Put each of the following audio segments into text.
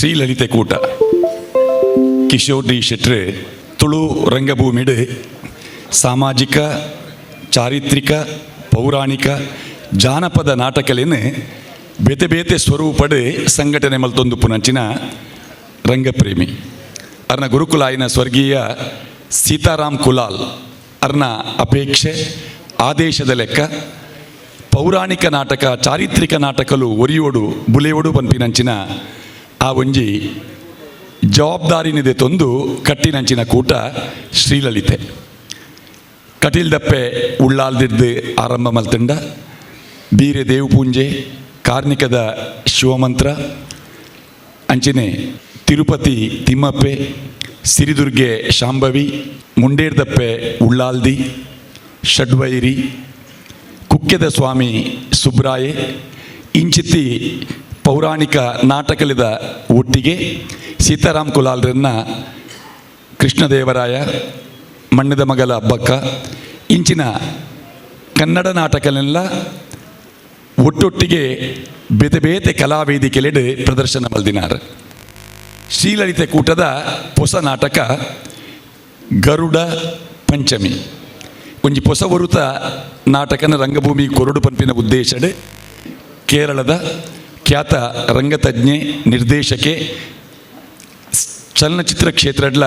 ಶ್ರೀಲಲಿತೆ ಕೂಟ ಕಿಶೋರ್ ಡಿ ಶೆಟ್ರು ತುಳು ರಂಗಭೂಮಿಡ್ ಸಾಮಾಜಿಕ ಚಾರಿತ್ರಿಕ ಪೌರಾಣಿಕ ಜಾನಪದ ನಾಟಕಲೇನು ಬೇತೆ ಬೇತೆ ಸ್ವರೂಪಡ್ ಸಂಘಟನೆ ಮಲ್ತೊಂದು ಪುನಂಚಿನ ರಂಗಪ್ರೇಮಿ ಅರ್ನ ಗುರುಕುಲ ಆಯ್ನ ಸ್ವರ್ಗೀಯ ಸೀತಾರಾಮ್ ಕುಲಾಲ್ ಅರ್ನ ಅಪೇಕ್ಷೆ ಆದೇಶದ ಲೆಕ್ಕ ಪೌರಾಣಿಕ ನಾಟಕ ಚಾರಿತ್ರಿಕ ನಾಟಕಲು ಒರಿಯೋಡು ಬುಲೆಯೋಡು ಪನ್ಪಿನಂಚಿನ ಆ ಒಂಜಿ ಜವಾಬ್ದಾರಿನಿದೆ ತೊಂದು ಕಟ್ಟಿನಂಚಿನ ಕೂಟ ಶ್ರೀಲಲಿತೆ ಕಟೀಲ್ದಪ್ಪೆ ಉಳ್ಳಾಲ್ದಿರ್ದು ಆರಂಭ ಮಲ್ತಂಡ ಬೀರೆ ದೇವು ಪೂಂಜೆ ಕಾರ್ಣಿಕದ ಶಿವಮಂತ್ರ ಅಂಚಿನೆ ತಿರುಪತಿ ತಿಮ್ಮಪ್ಪೆ ಸಿರಿದುರ್ಗೆ ಶಾಂಭವಿ ಮುಂಡೇರ್ದಪ್ಪೆ ಉಳ್ಳಾಲ್ದಿ ಷಡ್ವೈರಿ ಕುಕ್ಕೆದ ಸ್ವಾಮಿ ಸುಬ್ರಾಯೆ ಇಂಚಿತ್ತಿ ಪೌರಾಣಿಕ ನಾಟಕಲಿದ ಒಟ್ಟಿಗೆ ಸೀತಾರಾಮ್ ಕುಲಾಲ್ರನ್ನ ಕೃಷ್ಣದೇವರಾಯ ಮಣ್ಣದ ಮಗಲ ಹಬ್ಬಕ್ಕ ಇಂಚಿನ ಕನ್ನಡ ನಾಟಕಲೆಲ್ಲ ಒಟ್ಟೊಟ್ಟಿಗೆ ಬೇತೆ ಬೇತೆ ಕಲಾವೇದಿಕೆಲೆಡ್ ಪ್ರದರ್ಶನ ಮಲ್ದಿನಾರ್. ಶ್ರೀಲಲಿತೆ ಕೂಟದ ಹೊಸ ನಾಟಕ ಗರುಡ ಪಂಚಮಿ ಒಂಜಿ ಹೊಸ ವರುತ ನಾಟಕನ ರಂಗಭೂಮಿ ಕೊರಡು ಪನ್ಪಿನ ಉದ್ದೇಶಡ್ ಕೇರಳದ ಖ್ಯಾತ ರಂಗತಜ್ಞೆ ನಿರ್ದೇಶಕೆ ಚಲನಚಿತ್ರ ಕ್ಷೇತ್ರಡ್ಲ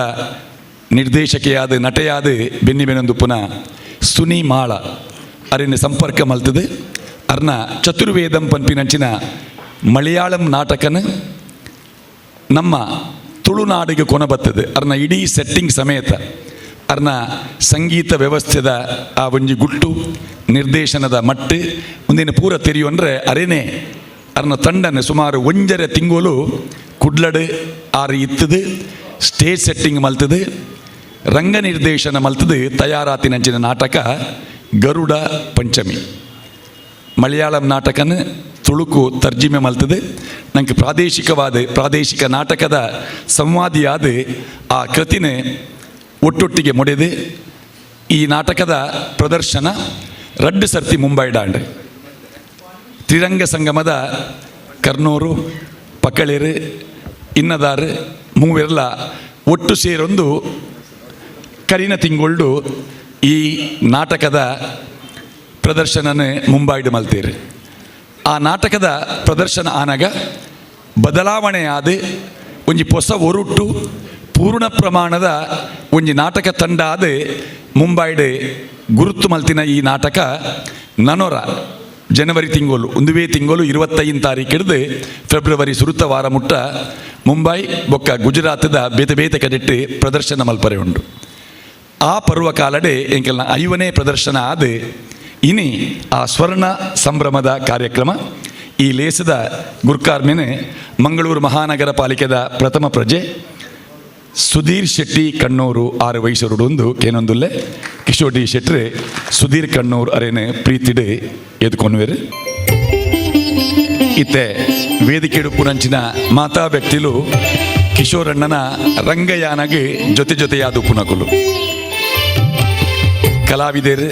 ನಿರ್ದೇಶಕೆಯಾದ ನಟೆಯಾದ ಬೆನ್ನಿಬೆನೊಂದು ಪುನಃ ಸುನಿ ಮಾಳ ಅರಿನ ಸಂಪರ್ಕ ಮಲ್ತದು ಅರ್ನ ಚತುರ್ವೇದಂ ಪನ್ಪಿನಂಚಿನ ಮಲಯಾಳಂ ನಾಟಕನ ನಮ್ಮ ತುಳುನಾಡಿಗೆ ಕೊನಬತ್ತದು ಅರ್ನ ಇಡೀ ಸೆಟ್ಟಿಂಗ್ ಸಮೇತ ಅರ್ನ ಸಂಗೀತ ವ್ಯವಸ್ಥೆದ ಆ ಒಂಜಿ ಗುಟ್ಟು ನಿರ್ದೇಶನದ ಮಟ್ಟು ಮುಂದಿನ ಪೂರ ತೆರೆಯುವಂದ್ರೆ ಅರೇನೆ ಅರ್ನ ತಂಡನ ಸುಮಾರು 1.5 ತಿಂಗಳು ಕುಡ್ಲಡ್ ಆರು ಇತ್ತದು ಸ್ಟೇಜ್ ಸೆಟ್ಟಿಂಗ್ ಮಲ್ತದು ರಂಗ ನಿರ್ದೇಶನ ಮಲ್ತದು ತಯಾರಾತಿನಂಚಿನ ನಾಟಕ ಗರುಡ ಪಂಚಮಿ ಮಲಯಾಳಂ ನಾಟಕನ ತುಳುಕು ತರ್ಜಿಮೆ ಮಲ್ತದು ನಂಗೆ ಪ್ರಾದೇಶಿಕ ನಾಟಕದ ಸಂವಾದಿಯಾದ ಆ ಕೃತಿನ ಒಟ್ಟೊಟ್ಟಿಗೆ ಮೊಡೆದು ಈ ನಾಟಕದ ಪ್ರದರ್ಶನ 2 ಸರ್ತಿ ಮುಂಬೈ ಡಾಂಡ್ ತ್ರಿರಂಗ ಸಂಗಮದ ಕರ್ನೂರು ಪಕ್ಕಳೇರು ಇನ್ನದಾರು ಮೂವೆರ್ಲ ಒಟ್ಟು ಸೇರೊಂದು ಕರಿನ ತಿಂಗೊಳ್ಳು ಈ ನಾಟಕದ ಪ್ರದರ್ಶನನ ಮುಂಬೈಡ್ ಮಲ್ತೇರು. ಆ ನಾಟಕದ ಪ್ರದರ್ಶನ ಆನಾಗ ಬದಲಾವಣೆ ಆದ ಒಂಜಿ ಹೊಸ ಒರುಟ್ಟು ಪೂರ್ಣ ಪ್ರಮಾಣದ ಒಂಜಿ ನಾಟಕ ತಂಡ ಆದ ಮುಂಬೈಡ್ ಗುರುತು ಮಲ್ತಿನ ಈ ನಾಟಕ ನನೊರ ಜನವರಿ ತಿಂಗಳು 25 ತಾರೀಕು ಹಿಡಿದು ಫೆಬ್ರವರಿ ಸುರುತ ವಾರ ಮುಟ್ಟ ಮುಂಬೈ ಬೊಕ್ಕ ಗುಜರಾತದ ಬೇತೆ ಬೇತೆ ಕಡೆಟ್ಟು ಪ್ರದರ್ಶನ ಮಲ್ಪರೆ ಉಂಟು. ಆ ಪರ್ವ ಕಾಲಡೆ ಎಂಕೆಲ್ಲ 5ನೇ ಪ್ರದರ್ಶನ ಆದ ಇನಿ ಆ ಸ್ವರ್ಣ ಸಂಭ್ರಮದ ಕಾರ್ಯಕ್ರಮ ಈ ಲೇಸದ ಗುರ್ಕಾರ್ಮೆನೆ ಮಂಗಳೂರು ಮಹಾನಗರ ಪಾಲಿಕೆದ ಪ್ರಥಮ ಪ್ರಜೆ ಸುಧೀರ್ ಶೆಟ್ಟಿ ಕಣ್ಣೂರು 6 ವಯಸ್ಸರುಡೊಂದು ಕೇನೊಂದುಲ್ಲೆ ಕಿಶೋರ್ ಡಿ ಶೆಟ್ರು ಸುಧೀರ್ ಕಣ್ಣೂರು ಅರೇನೆ ಪ್ರೀತಿಡ್ ಎದ್ಕೊನ್ವೇರು ಇತ್ತೆ ವೇದಿಕೆಡು ಪುನಂಚಿನ ಮಾತಾ ವ್ಯಕ್ತಿಲು ಕಿಶೋರ್ ಅಣ್ಣನ ರಂಗಯಾನಗೆ ಜೊತೆಯಾದ ಪುನಕುಲು ಕಲಾವಿದರು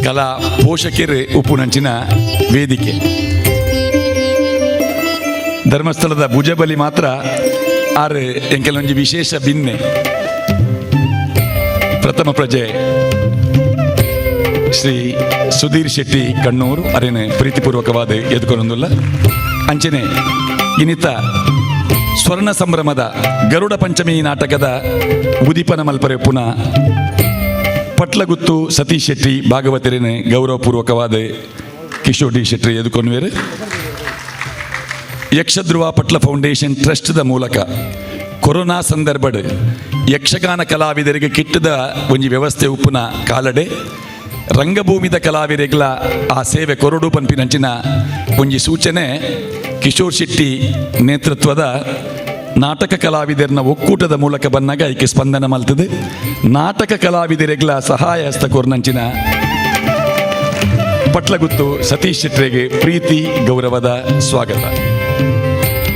ಕಲಾ ಪೋಷಕರು ಉಪ್ಪುನಂಚಿನ ವೇದಿಕೆ ಧರ್ಮಸ್ಥಳದ ಭುಜಬಲಿ ಮಾತ್ರ ಆರು ಎಂಕೆಲೊಂಜಿ ವಿಶೇಷ ಭಿನ್ನೆ ಪ್ರಥಮ ಪ್ರಜೆ ಶ್ರೀ ಸುಧೀರ್ ಶೆಟ್ಟಿ ಕಣ್ಣೂರು ಅರೇನು ಪ್ರೀತಿಪೂರ್ವಕವಾದ ಎದ್ಕೊನೊಂದುಲ್ಲ ಅಂಚನೆ ಇನ್ನಿತ ಸ್ವರ್ಣ ಸಂಭ್ರಮದ ಗರುಡ ಪಂಚಮಿ ನಾಟಕದ ಉದಿಪನ ಮಲ್ಪರೆ ಪುನಃ ಪಟ್ಲಗುತ್ತು ಸತೀಶ್ ಶೆಟ್ಟಿ ಭಾಗವತರೇನು ಗೌರವಪೂರ್ವಕವಾದ ಕಿಶೋರ್ ಡಿ ಶೆಟ್ಟಿ ಎದುಕೊನ್ವೇರು ಯಕ್ಷಧ್ರುವ ಪಟ್ಲ ಫೌಂಡೇಶನ್ ಟ್ರಸ್ಟ್ದ ಮೂಲಕ ಕೊರೋನಾ ಸಂದರ್ಭಡ್ ಯಕ್ಷಗಾನ ಕಲಾವಿದರಿಗೆ ಕಿಟ್ಟದ ಒಂಜಿ ವ್ಯವಸ್ಥೆ ಉಪ್ಪುನ ಕಾಲಡೆ ರಂಗಭೂಮಿದ ಕಲಾವಿದರಿಗಳ ಆ ಸೇವೆ ಕೊರಡು ಪನ್ಪಿನಂಚಿನ ಒಂಜಿ ಸೂಚನೆ ಕಿಶೋರ್ ಶೆಟ್ಟಿ ನೇತೃತ್ವದ ನಾಟಕ ಕಲಾವಿದರನ್ನ ಒಕ್ಕೂಟದ ಮೂಲಕ ಬಂದಾಗ ಈಕೆ ಸ್ಪಂದನ ಮಲ್ತದೆ. ನಾಟಕ ಕಲಾವಿದರಿಗಳ ಸಹಾಯ ಹಸ್ತ ಕೋರ್ನಂಚಿನ ಪಟ್ಲಗುತ್ತು ಸತೀಶ್ ಶೆಟ್ಟಿಗೆ ಪ್ರೀತಿ ಗೌರವದ ಸ್ವಾಗತ.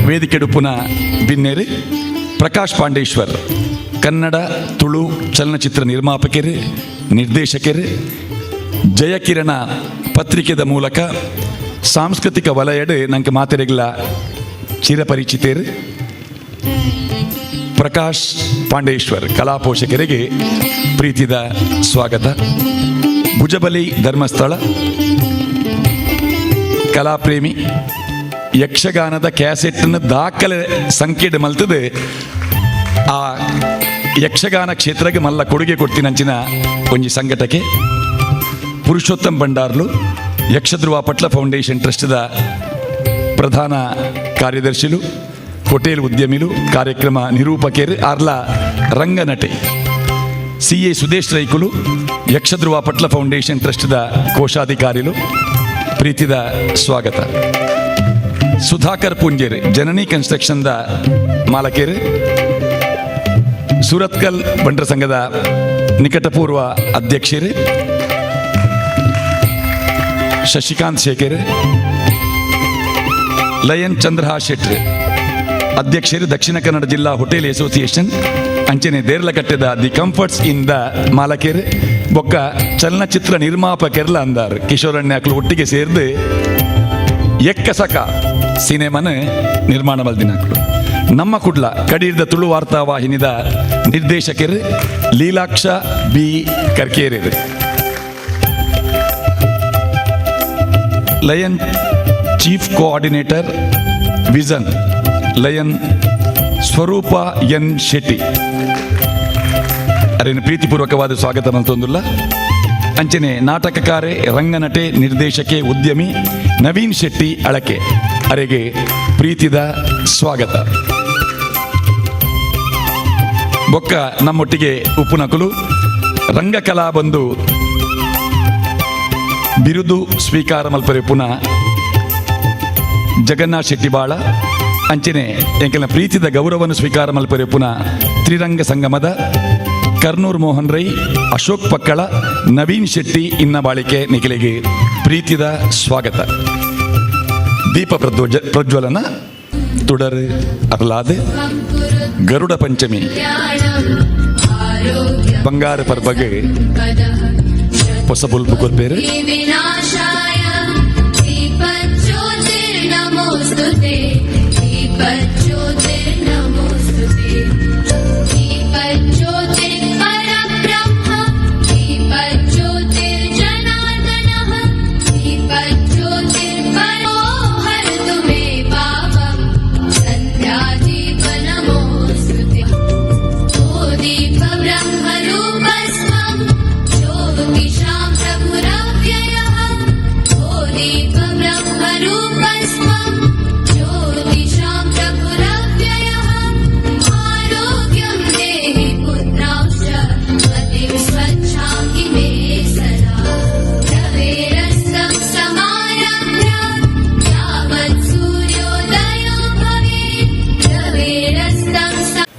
ವೇದಿಕೆ ಡುಪ್ಪುನ ಬಿನ್ನೇರು ಪ್ರಕಾಶ್ ಪಾಂಡೇಶ್ವರ್ ಕನ್ನಡ ತುಳು ಚಲನಚಿತ್ರ ನಿರ್ಮಾಪಕರು ನಿರ್ದೇಶಕರು ಜಯಕಿರಣ ಪತ್ರಿಕೆದ ಮೂಲಕ ಸಾಂಸ್ಕೃತಿಕ ವಲಯಡ್ ನಂಗೆ ಮಾತೆರೆಗಳ ಚಿರಪರಿಚಿತರು ಪ್ರಕಾಶ್ ಪಾಂಡೇಶ್ವರ್ ಕಲಾ ಪೋಷಕರಿಗೆ ಪ್ರೀತಿದ ಸ್ವಾಗತ. ಭುಜಬಲಿ ಧರ್ಮಸ್ಥಳ ಕಲಾಪ್ರೇಮಿ ಯಕ್ಷಗಾನದ ಕ್ಯಾಸೆಟ್ನ ದಾಖಲೆ ಸಂಖ್ಯೆ ಮಲ್ತದೆ. ಆ ಯಕ್ಷಗಾನ ಕ್ಷೇತ್ರಕ್ಕೆ ಮಲ್ಲ ಕೊಡುಗೆ ಕೊಡ್ತೀನಂಚಿನ ಒಂಜಿ ಸಂಘಟಕ್ಕೆ ಪುರುಷೋತ್ತಮ್ ಭಂಡಾರ್ಲು ಯಕ್ಷಧ್ರುವ ಪಟ್ಲ ಫೌಂಡೇಶನ್ ಟ್ರಸ್ಟ್ದ ಪ್ರಧಾನ ಕಾರ್ಯದರ್ಶಿಲು, ಹೋಟೆಲ್ ಉದ್ಯಮಿಲು, ಕಾರ್ಯಕ್ರಮ ನಿರೂಪಕರು, ಆರ್ಲ ರಂಗನಟೆ CA ಸುದೇಶ್ ರೈಕುಲು ಯಕ್ಷಧ್ರುವ ಪಟ್ಲ ಫೌಂಡೇಶನ್ ಟ್ರಸ್ಟ್ದ ಕೋಶಾಧಿಕಾರಿಲು ಪ್ರೀತಿದ ಸ್ವಾಗತ. ಸುಧಾಕರ್ ಪುಂಜೇರ್ ಜನನಿ ಕನ್ಸ್ಟ್ರಕ್ಷನ್ದ ಮಾಲಕೇರು, ಸೂರತ್ಕಲ್ ಬಂಟರ ಸಂಘದ ನಿಕಟಪೂರ್ವ ಅಧ್ಯಕ್ಷರು ಶಶಿಕಾಂತ್ ಶೇಖರ್, ಲಯನ್ ಚಂದ್ರಹಾಸ್ ಶೆಟ್ರ್ ಅಧ್ಯಕ್ಷರು ದಕ್ಷಿಣ ಕನ್ನಡ ಜಿಲ್ಲಾ ಹೋಟೆಲ್ ಅಸೋಸಿಯೇಷನ್ ಅಂಚನೆ ದೇರ್ಲಕಟ್ಟೆದ ದಿ ಕಂಫರ್ಟ್ಸ್ ಇನ್ ದ ಮಾಲಕೇರ್ ಬೊಕ್ಕ ಚಲನಚಿತ್ರ ನಿರ್ಮಾಪಕರ್ಲ ಅಂದಾರ್ ಕಿಶೋರಣ್ಯಾಕ್ಲು ಒಟ್ಟಿಗೆ ಸೇರ್ದು ಎಕ್ಕಸಕ ಸಿನಿಮಾನ ನಿರ್ಮಾಣ ಮಲ್ದಿನಾಕ್ಲು. ನಮ್ಮ ಕುಡ್ಲ ಕಡೀರ್ದ ತುಳು ವಾರ್ತಾ ವಾಹಿನಿದ ನಿರ್ದೇಶಕರು ಲೀಲಾಕ್ಷ ಬಿ ಕರ್ಕೇರೇರು, lion chief coordinator vision lion Swaroopa N Shetty ಅರೇನು ಪ್ರೀತಿಪೂರ್ವಕವಾದ ಸ್ವಾಗತ ಮಂತೊಂದುಲ್ಲ. ಅಂಚನೆ ನಾಟಕಕಾರೆ, ರಂಗನಟೆ, ನಿರ್ದೇಶಕೆ, ಉದ್ಯಮಿ ನವೀನ್ ಶೆಟ್ಟಿ ಅಳಕೆ ಅರೆಗೆ ಪ್ರೀತಿದ ಸ್ವಾಗತ. ಬೊಕ್ಕ ನಮ್ಮೊಟ್ಟಿಗೆ ಉಪುನಕುಲು ರಂಗಕಲಾ ಬಂದು ಬಿರುದು ಸ್ವೀಕಾರ ಮಲ್ಪರೆ ಪುನಃ ಜಗನ್ನಾಥ್ ಶೆಟ್ಟಿ ಬಾಳ ಅಂಚನೆ ಎಂಕಲ್ನ ಪ್ರೀತಿದ ಗೌರವವನ್ನು ಸ್ವೀಕಾರ ಮಲ್ಪರೆ ಪುನಃ ತ್ರಿರಂಗ ಸಂಗಮದ ಕರ್ನೂರ್ ಮೋಹನ್ ರೈ, ಅಶೋಕ್ ಪಕ್ಕಳ, ನವೀನ್ ಶೆಟ್ಟಿ ಇನ್ನ ಬಾಳಿಕೆ ನಿಖಿಲೆಗೆ ಪ್ರೀತಿದ ಸ್ವಾಗತ. ದೀಪ ಪ್ರಜ್ವಲನ ತುಡರ್ ಅರ್ಲಾದ್ ಗರುಡ ಪಂಚಮಿ ಬಂಗಾರ ಪರ್ಬಗೆ ಹೊಸ ಬುಲ್ಪು ಕೊರ್ಪೇರು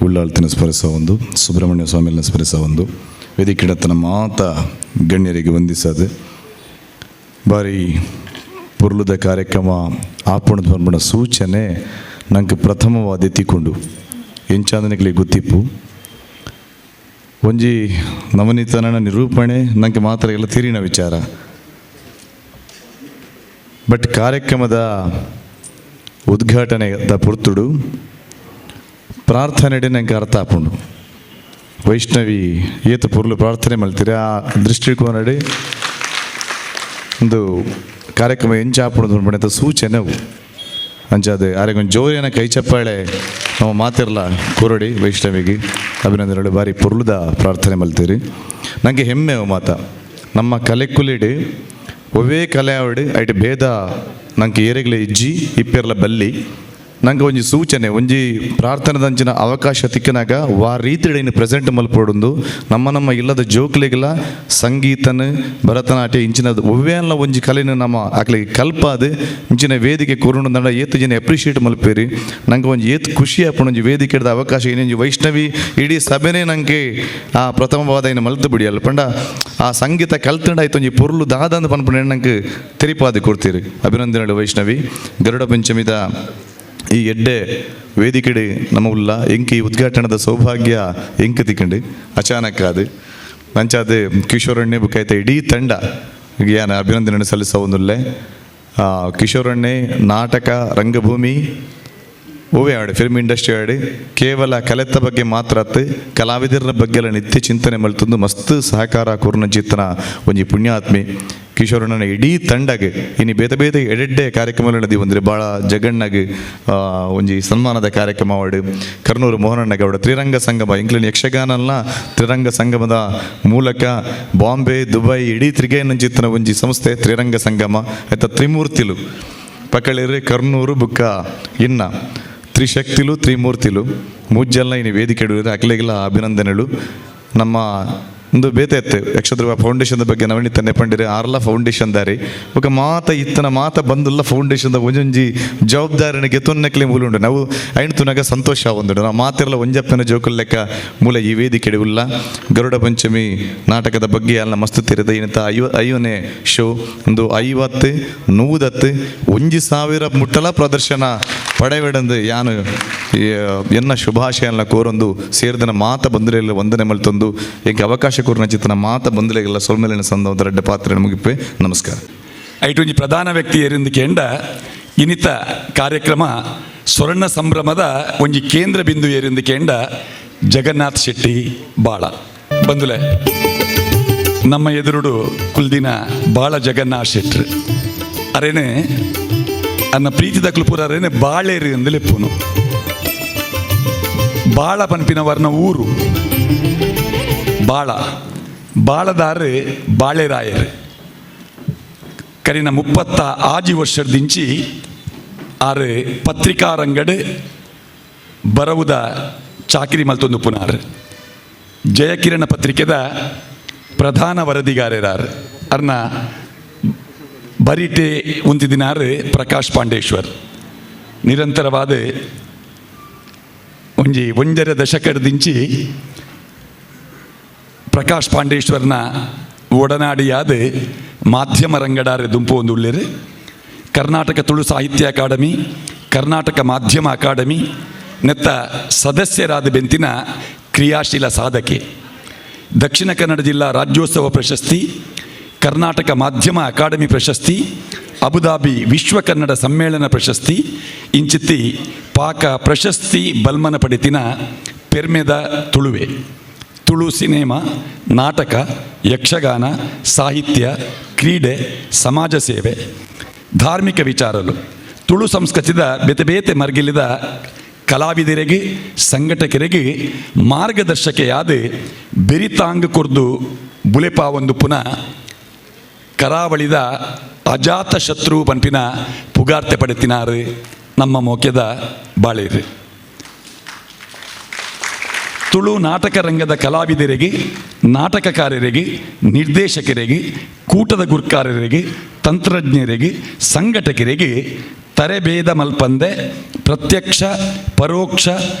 ಉಳ್ಳಾಳ್ತಿನ ಸ್ಪರಿಸ ಒಂದು, ಸುಬ್ರಹ್ಮಣ್ಯ ಸ್ವಾಮಿನ ಸ್ಪರಿಸ ಒಂದು, ವೇದಿಕೆಡತನ ಮಾತ ಗಣ್ಯರಿಗೆ ವಂದಿಸದು ಬಾರಿ ಪುರ್ಲುದ ಕಾರ್ಯಕ್ರಮ ಆಪಣದ ಬಂದ್ಬಿಡ ಸೂಚನೆ ನಂಗೆ ಪ್ರಥಮವಾದ ಎತ್ತಿಕೊಂಡು ಎಂಚಾದನೆಗಳಿಗೆ ಗೊತ್ತಿಪ್ಪು ಒಂಜಿ ನವನೀತನ ನಿರೂಪಣೆ ನಂಗೆ ಮಾತ್ರ ಎಲ್ಲ ತಿರಿನ ವಿಚಾರ. ಬಟ್ ಕಾರ್ಯಕ್ರಮದ ಉದ್ಘಾಟನೆದ ಪುರ್ತುಡು ಪ್ರಾರ್ಥನೆ ನಂಗೆ ಅರ್ಥ ಆಪುಂಡು. ವೈಷ್ಣವಿ ಏತು ಪುರ್ಲು ಪ್ರಾರ್ಥನೆ ಮಲ್ತೀರಿ ಆ ದೃಷ್ಟಿಕೋನಡಿ ಒಂದು ಕಾರ್ಯಕ್ರಮ ಎಂಚಾಪುಣದು ಅಂತ ಸೂಚನೆ ಅವು ಅಂಚಾದೆ ಆರೆಗೊಂದು ಜೋರಿನ ಕೈ ಚಪ್ಪಾಳೆ ನಾವು ಮಾತಿರಲ್ಲ ಕೊರಡಿ ವೈಷ್ಣವಿಗೆ ಅಭಿನಂದನೆಗಳು. ಬಾರಿ ಪುರ್ಲುದ ಪ್ರಾರ್ಥನೆ ಮಲ್ತೀರಿ. ನನಗೆ ಹೆಮ್ಮೆ ಮಾತ ನಮ್ಮ ಕಲೆ ಕುಲಿಡಿ ಒವೇ ಕಲೆ ಆವಿಡಿ ಐಟ್ ಭೇದ ನಂಗೆ ಏರೆಗ್ಲೆ ಇಜ್ಜಿ ಇಪ್ಪೆರ್ಲ ಬಲ್ಲಿ ನಂಗೆ ಒಂಜಿ ಸೂಚನೆ ಒಂಜಿ ಪ್ರಾರ್ಥನೆದಂಚಿನ ಅವಕಾಶ ತಿಕ್ಕನಾಗ ವಾ ರೀತಿಡೆಯನ್ನು ಪ್ರೆಸೆಂಟ್ ಮಲ್ಪೊಡೊಂದು ನಮ್ಮ ಇಲ್ಲದ ಜೋಕ್ಲೆಗೆಲ್ಲ ಸಂಗೀತನ ಭರತನಾಟ್ಯ ಇಂಚಿನದು ಒವ್ವೆಲ್ಲ ಒಂಜಿ ಕಲೆನ ನಮ್ಮ ಆಕಲಿಗೆ ಕಲ್ಪಾದು ಇಂಚಿನ ವೇದಿಕೆ ಕೊರೋಣ ಏತು ಜನ ಅಪ್ರಿಷಿಯೇಟ್ ಮಲ್ಪೇರಿ ನಂಗೆ ಒಂಜಿ ಏತು ಖುಷಿ ಆಪಣ ಒಂಜಿ ವೇದಿಕೆ ಹಿಡ್ದ ಅವಕಾಶ ಏನೊಂಜಿ ವೈಷ್ಣವಿ ಇಡೀ ಸಭೆನೇ ನಂಗೆ ಆ ಪ್ರಥಮವಾದ ಏನು ಮಲ್ತು ಬಿಡಿ ಅಲ್ಲ ಪಂಡ ಆ ಸಂಗೀತ ಕಲ್ತಂಡಾಯ್ತು ಒಂಜಿ ಪೊರ್ಲು ದಾದಂದು ಪನ್ಪುಣ ನಂಗೆ ತೆರಿಪಾದಿ ಕೊಡ್ತೀರಿ. ಅಭಿನಂದನೆಗಳು ವೈಷ್ಣವಿ. ಗರುಡ ಪಂಚಮಿದ ಈ ಎಡ್ಡೆ ವೇದಿಕೆಡೆ ನಮ್ಮ ಉಲ್ಲ ಎಂಕಿ ಉದ್ಘಾಟನದ ಸೌಭಾಗ್ಯ ಎಂಕ ತಿಕ್ಕಂಡು ಅಚಾನಕ್ ಅದು ನಂಚಾದ ಕಿಶೋರಣ್ಣೆ ಬುಕಾಯ್ತ ಇಡೀ ತಂಡ ಏನ ಅಭಿನಂದನೆ ಸಲ್ಲಿಸ ಒಂದುಲ್ಲೆ. ಕಿಶೋರಣ್ಣೆ ನಾಟಕ ರಂಗಭೂಮಿ ಓವೇ ಆಡಿ ಫಿಲ್ಮ್ ಇಂಡಸ್ಟ್ರಿ ಆಡಿ ಕೇವಲ ಕಲೆತ ಬಗ್ಗೆ ಮಾತ್ರ ಕಲಾವಿದರ ಬಗ್ಗೆ ಎಲ್ಲ ನಿತ್ಯ ಚಿಂತನೆ ಮಲ್ತಂದು ಮಸ್ತ್ ಸಹಕಾರ ಕೂರ್ನ ಚಿತ್ತನ ಒಂಜಿ ಪುಣ್ಯಾತ್ಮಿ ಕಿಶೋರಣ್ಣನ ಇಡೀ ತಂಡಗೆ ಇನ್ನು ಬೇತೆ ಬೇತೆ ಎಡೆಡ್ಡೆ ಕಾರ್ಯಕ್ರಮಗಳು ನಡೆದಿವಂದ್ರೆ ಭಾಳ ಜಗಣ್ಣಗೆ ಒಂಜಿ ಸನ್ಮಾನದ ಕಾರ್ಯಕ್ರಮ ಅವಡು ಕರ್ನೂರು ಮೋಹನಣ್ಣಗೆ ಅವಡ ತ್ರಿರಂಗ ಸಂಗಮ ಇಂಕ್ಲಿನ್ ಯಕ್ಷಗಾನಲ್ಲ ತ್ರಿರಂಗ ಸಂಗಮದ ಮೂಲಕ ಬಾಂಬೆ ದುಬೈ ಇಡೀ ತ್ರಿಗೇನ ಚಿತ್ತನ ಒಂಜಿ ಸಂಸ್ಥೆ ತ್ರಿರಂಗ ಸಂಗಮ ಆಯ್ತಾ ತ್ರಿಮೂರ್ತಿಲು ಪಕ್ಕಳಿರ್ರಿ ಕರ್ನೂರು ಬುಕ್ಕ ಇನ್ನ ತ್ರಿಶಕ್ತಿಲು ತ್ರಿಮೂರ್ತಿಲು ಮುಜ್ಜಲ್ಲ ಇನ್ನು ವೇದಿಕೆ ಇಡಿದ್ರೆ ಅಕ್ಲೆಗೆಲ್ಲ ಅಭಿನಂದನೆಗಳು ನಮ್ಮ ಒಂದು ಬೇತೆ ಇತ್ತು ಯಕ್ಷಧ್ರುವ ಫೌಂಡೇಶನ್ ಬಗ್ಗೆ ನವನೀತ ನೆಪಂಡಿರೆ ಆರ್ಲ ಫೌಂಡೇಶನ್ ದಾರಿ ఒక ಮಾತ ಇತ್ತನ ಮಾತ ಬಂದುಲ್ಲ ಫೌಂಡೇಶನ್ದ ಒಂಜೊಂಜಿ ಜವಾಬ್ದಾರಿನ ಗೆತ್ತೊನ್ನಕ್ಲೆ ಮೂಲ ಉಂಡು ನಾವು ಐನು ತುನಗ ಸಂತೋಷ ಒಂದುಂಡು ನಾವು ಮಾತಿರಲ್ಲ ಒಂಜಪ್ಪನ ಜೋಕುಲ್ ಲೆಕ್ಕ ಮೂಲ ಈ ವೇದಿಕೆ ಉಲ್ಲ ಗರುಡ ಪಂಚಮಿ ನಾಟಕದ ಬಗ್ಗೆ ಎಲ್ಲ ಮಸ್ತ್ ತಿರಿದ ಏನಂತ ಐವನೇ ಶೋ ಒಂದು 50 100 ಮುಟ್ಟಲ ಪ್ರದರ್ಶನ ಪಡೆವೆಡಂದು ಯಾನು ಎನ್ನ ಶುಭಾಶಯನ ಕೋರೊಂದು ಸೇರಿದನ ಮಾತ ಬಂದಲೆಲ್ಲ ವಂದನೆ ಮಲ್ತೊಂದು ಎಂಗೆ ಅವಕಾಶ ಕೂರ್ನ ಚಿತ್ತನ ಮಾತ ಬಂದಲೆಲ್ಲ ಸೊಲ್ಮೇಲಿನ ಸಂದ ರೆಡ್ಡ ಪಾತ್ರ ಮುಗಿಪೆ ನಮಸ್ಕಾರ ಐಟೊಂಜಿ ಪ್ರಧಾನ ವ್ಯಕ್ತಿ ಏರಿಂದಕೆಂಡ ಇನಿತ ಕಾರ್ಯಕ್ರಮ ಸ್ವರ್ಣ ಸಂಭ್ರಮದ ಒಂಜಿ ಕೇಂದ್ರ ಬಿಂದು ಏರಿಂದಕೆಂಡ ಜಗನ್ನಾಥ್ ಶೆಟ್ಟಿ ಬಾಳ ಬಂದುಲೆ ನಮ್ಮ ಎದುರುಡು ಕುಲ್ದಿನ ಬಾಳ ಜಗನ್ನಾಥ್ ಶೆಟ್ರು ಅರೇನೆ ಅನ್ನ ಪ್ರೀತಿದ ಕ್ಲುಪುರ ಅರೇನೆ ಬಾಳೇರಿ ಅಂದಲೆಪ್ಪುನು ಬಾಳ ಪನ್ಪಿನ ವರ್ಣ ಊರು ಬಾಳದಾರು ಬಾಳೆರಾಯರು ಕರಿನ 36 ವರ್ಷದಿಂಚಿ ಆರು ಪತ್ರಿಕಾ ರಂಗಡ್ ಬರವುದ ಚಾಕಿರಿ ಮಲ್ತೊಂದು ಪುನಾರ್ ಜಯಕಿರಣ ಪತ್ರಿಕೆದ ಪ್ರಧಾನ ವರದಿಗಾರರಾರು ಅರ್ನ ಬರಿಟೆ ಉಂತಿದಿನಾರು ಪ್ರಕಾಶ್ ಪಾಂಡೇಶ್ವರ್ ನಿರಂತರವಾದ ಒಂಜರ ದಶಕದಿಂಚಿ ಪ್ರಕಾಶ್ ಪಾಂಡೇಶ್ವರ್ನ ಒಡನಾಡಿಯಾದ ಮಾಧ್ಯಮ ರಂಗಡಾರೆ ದುಂಪು ಒಂದು ಉಳ್ಳೇರು ಕರ್ನಾಟಕ ತುಳು ಸಾಹಿತ್ಯ ಅಕಾಡೆಮಿ ಕರ್ನಾಟಕ ಮಾಧ್ಯಮ ಅಕಾಡೆಮಿ ನೆತ್ತ ಸದಸ್ಯರಾದ ಬೆಂತಿನ ಕ್ರಿಯಾಶೀಲ ಸಾಧಕೆ ದಕ್ಷಿಣ ಕನ್ನಡ ಜಿಲ್ಲಾ ರಾಜ್ಯೋತ್ಸವ ಪ್ರಶಸ್ತಿ ಕರ್ನಾಟಕ ಮಾಧ್ಯಮ ಅಕಾಡೆಮಿ ಪ್ರಶಸ್ತಿ ಅಬುದಾಬಿ ವಿಶ್ವ ಕನ್ನಡ ಸಮ್ಮೇಳನ ಪ್ರಶಸ್ತಿ ಇಂಚಿತ್ತಿ ಪಾಕ ಪ್ರಶಸ್ತಿ ಬಲ್ಮನ ಪಡೆತಿನ ಪೆರ್ಮೆದ ತುಳುವೆ ತುಳು ಸಿನಿಮಾ ನಾಟಕ ಯಕ್ಷಗಾನ ಸಾಹಿತ್ಯ ಕ್ರೀಡೆ ಸಮಾಜ ಸೇವೆ ಧಾರ್ಮಿಕ ವಿಚಾರಲು ತುಳು ಸಂಸ್ಕೃತಿದ ಬೇತೆ ಬೇತೆ ಮರ್ಗಿಲಿದ ಕಲಾವಿದರಿಗೆ ಸಂಘಟಕರಿಗೆ ಮಾರ್ಗದರ್ಶಕೆಯಾದ ಬೆರಿತಾಂಗ್ ಕೊರ್ದು ಬುಲೆಪಾ ಒಂದು ಪುನಃ ಕರಾವಳಿದ ಅಜಾತ ಶತ್ರು ಪನ್ಪಿನ ಪುಗಾರ್ತೆ ಪಡೆತಿನಾರು ನಮ್ಮ ಮೋಕ್ಯದ ಬಾಳೇರು ತುಳು ನಾಟಕ ರಂಗದ ಕಲಾವಿದರಿಗೆ ನಾಟಕಕಾರರಿಗೆ ನಿರ್ದೇಶಕರಿಗೆ ಕೂಟದ ಗುರ್ಕಾರರಿಗೆ ತಂತ್ರಜ್ಞರಿಗೆ ಸಂಘಟಕರಿಗೆ ತರೆಬೇದ ಮಲ್ಪಂದೆ ಪ್ರತ್ಯಕ್ಷ ಪರೋಕ್ಷ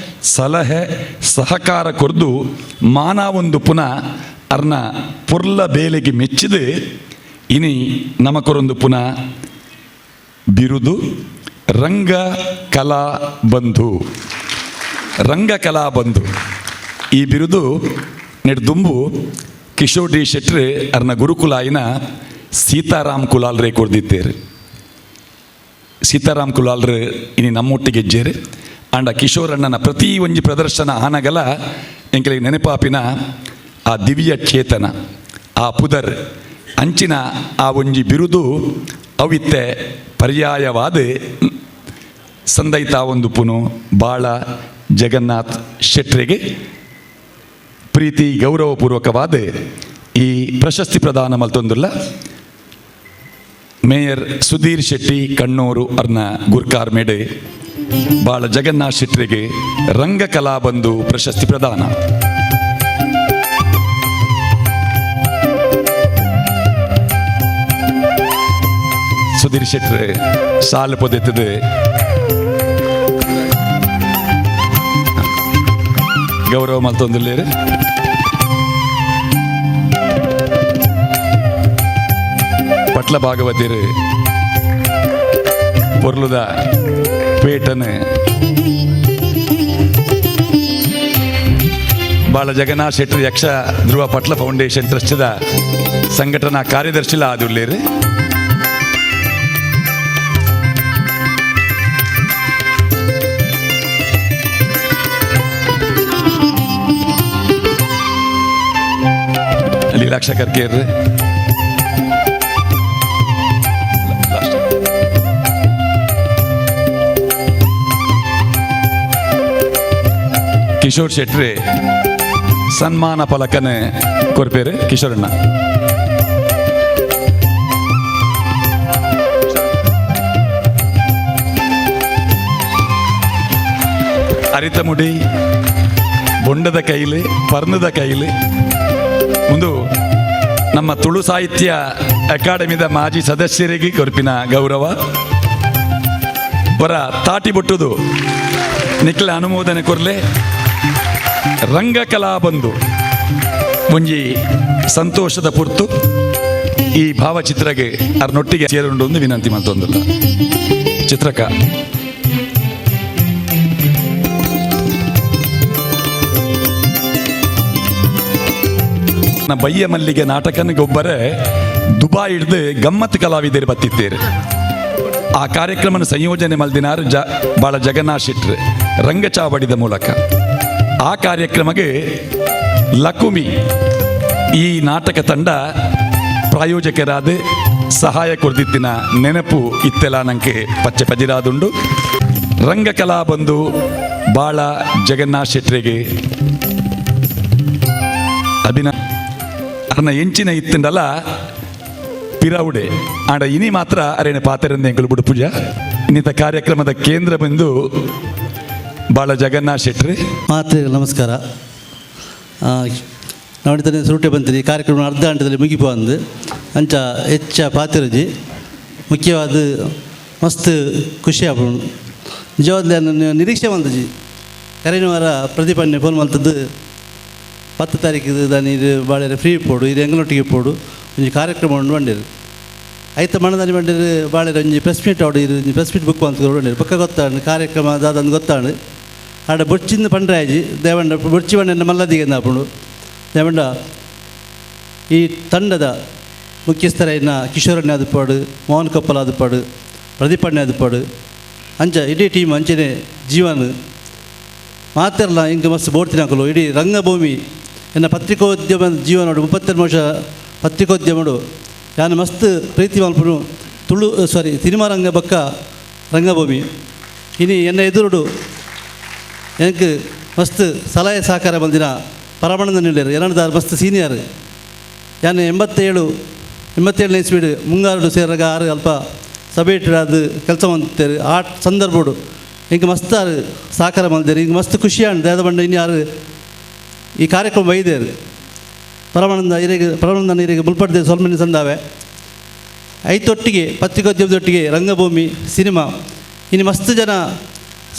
ಸಲಹೆ ಸಹಕಾರ ಕೊರ್ದು ಮಾನವೊಂದು ಪುನಃ ಅರ್ನ ಪುರ್ಲ ಬೇಲೆಗೆ ಮೆಚ್ಚಿದು ಇನಿ ನಮಕೊರೊಂದು ಪುನಃ ಬಿರುದು ರಂಗ ಕಲಾ ಬಂಧು ಈ ಬಿರುದು ನೆಡ್ದುಂಬು ಕಿಶೋರ್ ಡಿ ಶೆಟ್ರು ಅರ್ನ ಗುರುಕುಲಾಯಿನ ಸೀತಾರಾಮ್ ಕುಲಾಲ್ರೇ ಕೊಡ್ದಿದ್ದೇರು ಸೀತಾರಾಮ್ ಕುಲಾಲ್ರು ಇನಿ ನಮ್ಮೊಟ್ಟಿಗೆ ಗೆಜ್ಜೇರು ಅಂಡ ಕಿಶೋರ್ ಅಣ್ಣನ ಪ್ರತಿ ಒಂಜಿ ಪ್ರದರ್ಶನ ಆನಗಲ ಎಂಕಲಿಗೆ ನೆನಪಾಪಿನ ಆ ದಿವ್ಯ ಚೇತನ ಆ ಪುದರ್ ಅಂಚಿನ ಆ ಒಂಜಿ ಬಿರುದು ಅವಿತ್ತೆ ಪರ್ಯಾಯವಾದ ಸಂದೈತ ಒಂದು ಪುನು ಬಾಳ ಜಗನ್ನಾಥ್ ಶೆಟ್ರಿಗೆ ಪ್ರೀತಿ ಗೌರವಪೂರ್ವಕವಾದ ಈ ಪ್ರಶಸ್ತಿ ಪ್ರದಾನ ಮಲ್ತೊಂದುಲ್ಲ ಮೇಯರ್ ಸುಧೀರ್ ಶೆಟ್ಟಿ ಕಣ್ಣೂರು ಅರ್ನ ಗುರ್ಕಾರ್ ಮೇಡೆ ಬಾಳ ಜಗನ್ನಾಥ್ ಶೆಟ್ರಿಗೆ ರಂಗಕಲಾ ಬಂಧು ಪ್ರಶಸ್ತಿ ಪ್ರದಾನ ಸುಧೀರ್ ಶೆಟ್ರೆ ಸಾಲು ಪೊದೆತ್ತದೆ ಗೌರವ ಮಲ್ತೊಂದುಲ್ಲೇರು ಪಟ್ಲ ಭಾಗವತಿರು ಪೊರ್ಲುದ ಪೇಟನ್ ಬಾಳ ಜಗನ್ನಾಥ್ ಶೆಟ್ಟಿ ಯಕ್ಷ ಧ್ರುವ ಪಟ್ಲ ಫೌಂಡೇಶನ್ ಟ್ರಸ್ಟ್ದ ಸಂಘಟನಾ ಕಾರ್ಯದರ್ಶಿಲ ಆದುಲ್ಲೇರು ಲಕ್ಷ ಕರ್ಕೇರ್ರಿ. ಕಿಶೋರ್ ಶೆಟ್ಟಿ ಸನ್ಮಾನ ಫಲಕನ ಕೊರ್ಪೇರು ಕಿಶೋರಣ್ಣ. ಅರಿತ ಮುಡಿ ಬೊಂಡದ ಕೈಲಿ ಪರ್ಣದ ಕೈಲಿ ಒಂದು ನಮ್ಮ ತುಳು ಸಾಹಿತ್ಯ ಅಕಾಡೆಮಿದ ಮಾಜಿ ಸದಸ್ಯರಿಗೆ ಕೊರ್ಪಿನ ಗೌರವ ಬರ ತಾಟಿ ಬೊಟ್ಟುದು ನಿಖಿಲ ಅನುಮೋದನೆ ಕೊರ್ಲೆ ರಂಗಕಲಾ ಬಂಧು ಮುಂಜಿ ಸಂತೋಷದ ಪುರ್ತು ಈ ಭಾವಚಿತ್ರಗೆ ಅರ್ನೊಟ್ಟಿಗೆ ಸೇರುಂಡು ಒಂದು ವಿನಂತಿ ಮತ್ತೊಂದಿಲ್ಲ. ಚಿತ್ರಕ ಬಯ್ಯ ಮಲ್ಲಿಗೆ ನಾಟಕನಿಗೆ ಒಬ್ಬರೇ ದುಬಾಯ್ ಹಿಡ್ದು ಗಮ್ಮತ್ ಕಲಾವಿದರು ಬತ್ತಿದ್ದೇರು. ಆ ಕಾರ್ಯಕ್ರಮನ ಸಂಯೋಜನೆ ಮಲ್ದಿನಾರು ಬಾಳ ಜಗನ್ನಾಥ್ ಶೆಟ್ಟಿ ರಂಗಚಾವಡಿದ ಮೂಲಕ ಆ ಕಾರ್ಯಕ್ರಮಕ್ಕೆ ಲಕುಮಿ ಈ ನಾಟಕ ತಂಡ ಪ್ರಾಯೋಜಕರಾದ ಸಹಾಯ ಕೊಡ್ದಿತ್ತಿನ ನೆನಪು ಇತ್ತೆಲ್ಲ ನಂಗೆ ಪಚ್ಚೆ ಪಜಿರಾದುಂಡು. ರಂಗಕಲಾ ಬಂಧು ಬಾಳ ಜಗನ್ನಾಥ್ ಶೆಟ್ಟಿಗೆ ಅರ್ನ ಎಂಚಿನ ಇತ್ತಂಡಲ್ಲ ಪಿರವುಡೆ ಆಂಡ ಇನಿ ಮಾತ್ರ ಅರೇನ ಪಾತ್ರೆಂದು ಎಂಕಲು ಬಿಡು ಪೂಜಾ ಇನ್ನಿತ ಕಾರ್ಯಕ್ರಮದ ಕೇಂದ್ರ ಬಂದು ಬಾಳ ಜಗನ್ನಾಥ್ ಶೆಟ್ಟಿ ಮಾತ್ರೆ ನಮಸ್ಕಾರ. ನೋಡಿದ್ರೆ ಸುರುಟೆ ಬಂತೀನಿ ಕಾರ್ಯಕ್ರಮ ಅರ್ಧ ಗಂಟೆದಲ್ಲಿ ಮುಗಿಪೋಂದು ಅಂಚ ಹೆಚ್ಚ ಪಾತಿರಜಿ ಮುಖ್ಯವಾದ ಮಸ್ತ್ ಖುಷಿ ಆಪು ನಿಜವಾದ ನಿರೀಕ್ಷೆ ಬಂದಜಿ ಕರೆನ ವಾರ ಪ್ರತಿಭಟನೆ ಫೋನ್ ಮಲ್ತದ್ದು 10 ತಾರೀಕಿದು ದಾನಿ ಇದು ಭಾಳ ಫ್ರೀ ಪೋಡು ಇದು ಎಂಗನೊಟ್ಟಿಗೆ ಪೋಡು ಒಂಜಿ ಕಾರ್ಯಕ್ರಮ ಉಂಡು ಬಂದಿರು ಐತ ಮಣ್ಣದಾನಿ ಬಂದಿರು ಭಾಳ ಒಂಜಿ ಪ್ರೆಸ್ ಮೀಟ್ ಆಡು ಇದು ಪ್ರೆಸ್ ಮೀಟ್ ಬುಕ್ ಅಂತ ಬಂದಿರು ಪಕ್ಕ ಗೊತ್ತಾಂಡು ಕಾರ್ಯಕ್ರಮ ಅದಾದಂದು ಗೊತ್ತಾಂಡು ಆಡ ಬೊಚ್ಚಿಂದ ಪಂಡ್ರಾಜಿ ದೇವಂಡ ಬೊಚ್ಚಿ ಬಂಡ ಮಲ್ಲದಿಗೆ ಹಾಪುಂಡು ದೇವಂಡ ಈ ತಂಡದ ಮುಖ್ಯಸ್ಥರೈನ ಕಿಶೋರಣ್ಣ ಆದುಪಾಡು ಮೋಹನ್ ಕೊಪ್ಪಲ್ ಆದುಪಾಡು ಪ್ರದೀಪಣ್ಣ ಆದುಪಾಡು ಅಂಚ ಇಡೀ ಟೀಮ್ ಅಂಚನೆ ಜೀವನ ಮಾತಿರಲ್ಲ ಹಿಂಗೆ ಮಸ್ತ್ ಬೋಡ್ತೀನಿ ಹಾಕಲು ಇಡೀ ರಂಗಭೂಮಿ ಎನ್ನ ಪತ್ರಿಕೋದ್ಯಮ ಜೀವನೋಡು 32 ವರ್ಷ ಪತ್ರಿಕೋದ್ಯಮಡು ನಾನು ಮಸ್ತ್ ಪ್ರೀತಿ ಮಲ್ಪನು ಸಿನಿಮಾ ರಂಗ ಬಕ್ಕ ರಂಗಭೂಮಿ ಇನಿ ಎನ್ನ ಎದುರುಡು எனக்கு ಮಸ್ತ್ ಸಲಹೆ ಸಹಕಾರ ಬಂದಿನ ಪರಮಾನಂದ ನೀಡ್ಯಾರು ಏನಂದಾರು ಮಸ್ತ್ ಸೀನಿಯರ್ ನಾನು 87 ಇಸ್ವಿಡು ಮುಂಗಾರು ಸೇರಾಗ 6 ಅಲ್ಪ ಸಭೆ ಇಟ್ಟದು ಕೆಲಸ ಮಾಡ್ತಾರೆ ಆ ಸಂದರ್ಭಡು ಹಿಂಗೆ ಮಸ್ತ್ ಸಹಕಾರ ಮಾಡಿದ್ದಾರೆ ಹಿಂಗೆ ಮಸ್ತ್ ಖುಷಿ ಅಂಡ್ ದೇದ ಬಂಡ ಇನ್ನು ಯಾರು ಈ ಕಾರ್ಯಕ್ರಮ ಬೈದೇರು ಪರಮಾನಂದ ನೀರಿಗೆ ಮುಲ್ಪಡ್ದೆ ಸೊಲ್ಮನಿ ಸಂದಾವೆ ಐತೊಟ್ಟಿಗೆ ಪತ್ರಿಕೋದ್ಯಮದೊಟ್ಟಿಗೆ ರಂಗಭೂಮಿ ಸಿನಿಮಾ ಇನ್ನು ಮಸ್ತ್ ಜನ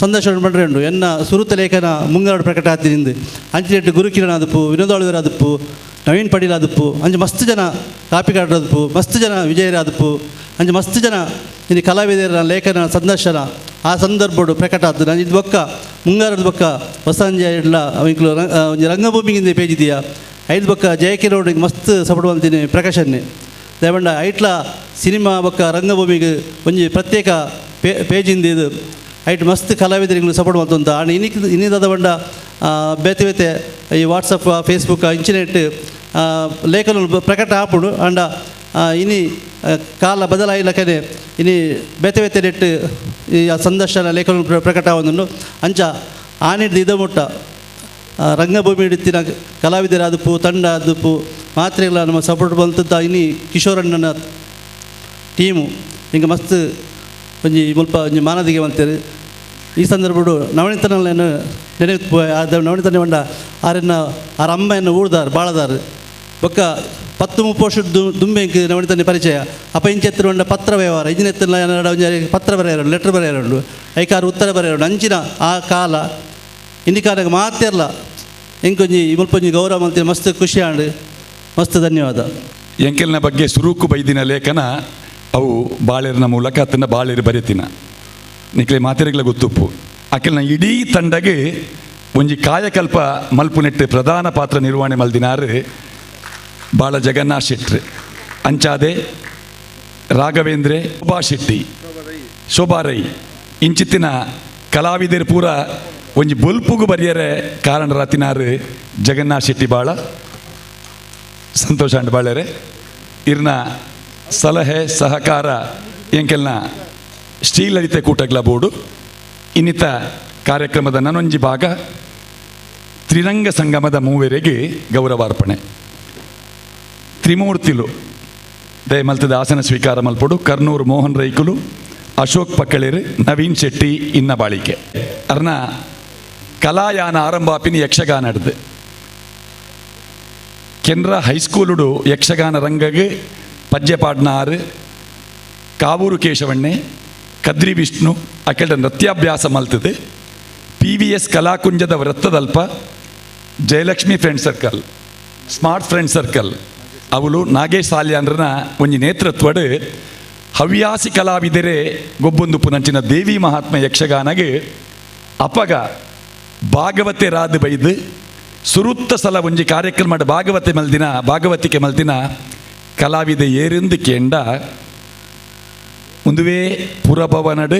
ಸಂದೇಶ ಮಾಡ್ರೆ ಉಂಡು ಎನ್ನ ಸುರುತ ಲೇಖನ ಮುಂಗಾರು ಪ್ರಕಟ ಆತಿನಿಂದ ಅಂಚಿನೆಟ್ಟು ಗುರುಕಿರಣ ಆದಪ್ಪು ವಿನೋದಾಳುವರ ಆದಪ್ಪು ನವೀನ್ ಪಡೀಲ್ ಆದಪ್ಪು ಅಂಚೆ ಮಸ್ತ್ ಜನ ಕಾಪಿಕಾರರು ಆದಪ್ಪು ಮಸ್ತ್ ಜನ ವಿಜಯರ ಆದಪ್ಪು ಅಂಚೆ ಮಸ್ತ್ ಜನ ಇನ್ನು ಕಲಾವಿದರ ಲೇಖನ ಸಂದರ್ಶನ ಆ ಸಂದರ್ಭಡು ಪ್ರಕಟ ಆದ್ದು ನಾನು ಇದು ಬೊಕ್ಕ ಮುಂಗಾರದ ಬೊಕ್ಕ ಹೊಸಂಜೆ ಇಡ್ಲ ಅವಿಂಕ್ಲು ಒಂದು ರಂಗಭೂಮಿಗಿಂದ ಪೇಜ್ ಇದೆಯಾ ಐದು ಬೊಕ್ಕ ಜಯಕಿರೋಡಿಗೆ ಮಸ್ತ್ ಸಪೋರ್ಟ್ ಬಂತೀನಿ ಪ್ರಕಾಶನ್ನೇ ದೇವಂಡ ಐಟ್ಲ ಸಿನಿಮಾ ಬೊಕ್ಕ ರಂಗಭೂಮಿಗೆ ಒಂಜಿ ಪ್ರತ್ಯೇಕ ಪೇಜಿಂದ ಇದು ಐಟ್ ಮಸ್ತ್ ಕಲಾವಿದರಿಗೆ ಸಪೋರ್ಟ್ ಮಾಡ್ತಂತ ಆಂಡ ಇನ್ನಿದಾದ ಬಂಡ ಬೇತೆ ಈ ವಾಟ್ಸಪ್ ಫೇಸ್ಬುಕ್ ಇಂಚಿನೆಟ್ ಲೇಖನ ಪ್ರಕಟ ಆಪುಡು ಆಂಡ ಇನಿ ಕಾಲ ಬದಲಾಯಿಲಕನೆ ಇನಿ ಬೇತೆ ನೆಟ್ಟು ಈ ಸಂದರ್ಶನ ಲೇಖನ ಪ್ರಕಟ ಆವೊಂದುಂಡು ಅಂಚ ಆನಿಡ್ದು ಇದ ಮುಟ್ಟ ರಂಗಭೂಮಿ ಹಿಡಿತಿನ ಕಲಾವಿದರಾದಪ್ಪು ತಂಡ ಆದಪ್ಪು ಮಾತ್ರೆಗಳ ನಮ್ಮ ಸಪೋರ್ಟ್ ಬಂತಂತ ಇನಿ ಕಿಶೋರಣ್ಣನ ಟೀಮು ಹಿಂಗೆ ಮಸ್ತ್ ಒಂಜಿ ಮುಲ್ಪ ಒಂಜಿ ಮಾನದಿಗೆ ಬಂತೇರು ಈ ಸಂದರ್ಭಡು ನವಣಿತನನ್ನು ನೆನೆಪು ಅದು ನವಣಿತನ ಬಂಡ ಆರನ್ನ ಆರ ಅಮ್ಮಯನ್ನು ಊಡ್ದಾರು ಬಾಳದಾರು ಬೊಕ್ಕ 10-30 ವರ್ಷದ ದುಂಬೆಂಕ್ ನವಣಿತನ ಪರಿಚಯ ಅಪ್ಪ ಇಂಚೆತ್ತರು ಬಂಡ ಪತ್ರ ವ್ಯವಹಾರ ಇಂಜಿನೆತ್ತನ ಪತ್ರ ಬರೆಯರು ಲೆಟ್ರ್ ಬರೆಯರು ಐಕಾರು ಉತ್ತರ ಬರೆಯರು ಅಂಚಿನ ಆ ಕಾಲ ಇಂಡಿ ಕಾಲಕ್ಕೆ ಮಾತಿರಲ್ಲ ಎಂಕೊಂಜಿ ಮುಲ್ಪೊಂಜಿ ಗೌರವ ಮಂತ್ರಿ ಮಸ್ತ್ ಖುಷಿ ಆಂಡು ಮಸ್ತ್ ಧನ್ಯವಾದ. ಎಂಕೆಲ್ನ ಬಗ್ಗೆ ಸುರೂಕು ಬೈದಿನ ಲೇಖನ ಅವು ಬಾಳೆರ್ನ ಮೂಲಕ ಅದನ್ನು ಬಾಳೆರು ಬರೀತಿನ ನಿಕ್ಲೆ ಮಾತಿರೆಗ್ಲ ಗೊತ್ತುಪ್ಪು ಅಕ್ಕೆಲ್ನ ಇಡೀ ತಂಡಗೆ ಒಂಜಿ ಕಾಯಕಲ್ಪ ಮಲ್ಪುನೆಟ್ಟು ಪ್ರಧಾನ ಪಾತ್ರ ನಿರ್ವಹಣೆ ಮಲ್ದಿನಾರು ಬಾಳ ಜಗನ್ನಾಥ್ ಶೆಟ್ಟಿ ಅಂಚಾದೆ ರಾಘವೇಂದ್ರೆ ಶೋಭಾ ರೈ ಇಂಚಿತ್ತಿನ ಕಲಾವಿದರು ಪೂರ ಒಂಜಿ ಬೊಲ್ಪುಗು ಬರಿಯರೆ ಕಾರಣ ರಾತಿನಾರು ಜಗನ್ನಾಥ್ ಶೆಟ್ಟಿ ಬಾಳ ಸಂತೋಷ ಅಂಡ್ ಬಾಳೆರೆ ಇರ್ನ ಸಲಹೆ ಸಹಕಾರ ಎಂಕೆಲ್ನ ಶ್ರೀಲಲಿತೆ ಕೂಟಗ್ಲ ಬೋರ್ಡು ಇನ್ನಿತ ಕಾರ್ಯಕ್ರಮದ ನನೊಂಜಿ ಭಾಗ ತ್ರಿರಂಗ ಸಂಗಮದ ಮೂವರೆಗೆ ಗೌರವಾರ್ಪಣೆ ತ್ರಿಮೂರ್ತಿಲು ದಯ ಮಲ್ತದ ಆಸನ ಸ್ವೀಕಾರ ಮಲ್ಪಡು ಕರ್ನೂರು ಮೋಹನ್ ರೈಕುಲು ಅಶೋಕ್ ಪಕ್ಕಳೇರು ನವೀನ್ ಶೆಟ್ಟಿ ಇನ್ನ ಬಾಳಿಕೆ ಅರ್ನ ಕಲಾಯಾನ ಆರಂಭಾಪಿನಿ ಯಕ್ಷಗಾನ ಹಿಡ್ದು ಕೆನರಾ ಹೈಸ್ಕೂಲುಡು ಯಕ್ಷಗಾನ ರಂಗಗೆ ಪದ್ಯ ಪಾಡ್ನ ಆರು ಕಾವೂರು ಕೇಶವಣ್ಣೆ ಕದ್ರಿ ವಿಷ್ಣು ಅಕೆಲ್ಡ ನೃತ್ಯಾಭ್ಯಾಸ ಮಲ್ತದೆ PVS ಕಲಾಕುಂಜದ ವೃತ್ತದಲ್ಪ Jayalakshmi friend circle smart friend circle ಅವಳು ನಾಗೇಶ್ ಸಾಲ್ಯಾನ್ರನ ಒಂಜಿ ನೇತೃತ್ವಡ್ ಹವ್ಯಾಸಿ ಕಲಾವಿದರೇ ಗೊಬ್ಬೊಂದು ಪುನಂಚಿನ ದೇವಿ ಮಹಾತ್ಮ ಯಕ್ಷಗಾನಗೆ ಅಪಗ ಭಾಗವತೆ ರಾದು ಬೈದು ಸುರುತ್ತ ಸಲ ಒಂಜಿ ಕಾರ್ಯಕ್ರಮ ಭಾಗವತಿಕೆ ಮಲ್ದಿನ ಕಲಾವಿದೆ ಏರಿಂದು ಕೇಂಡ ಮುಂದುವೇ ಪುರಭವನಡು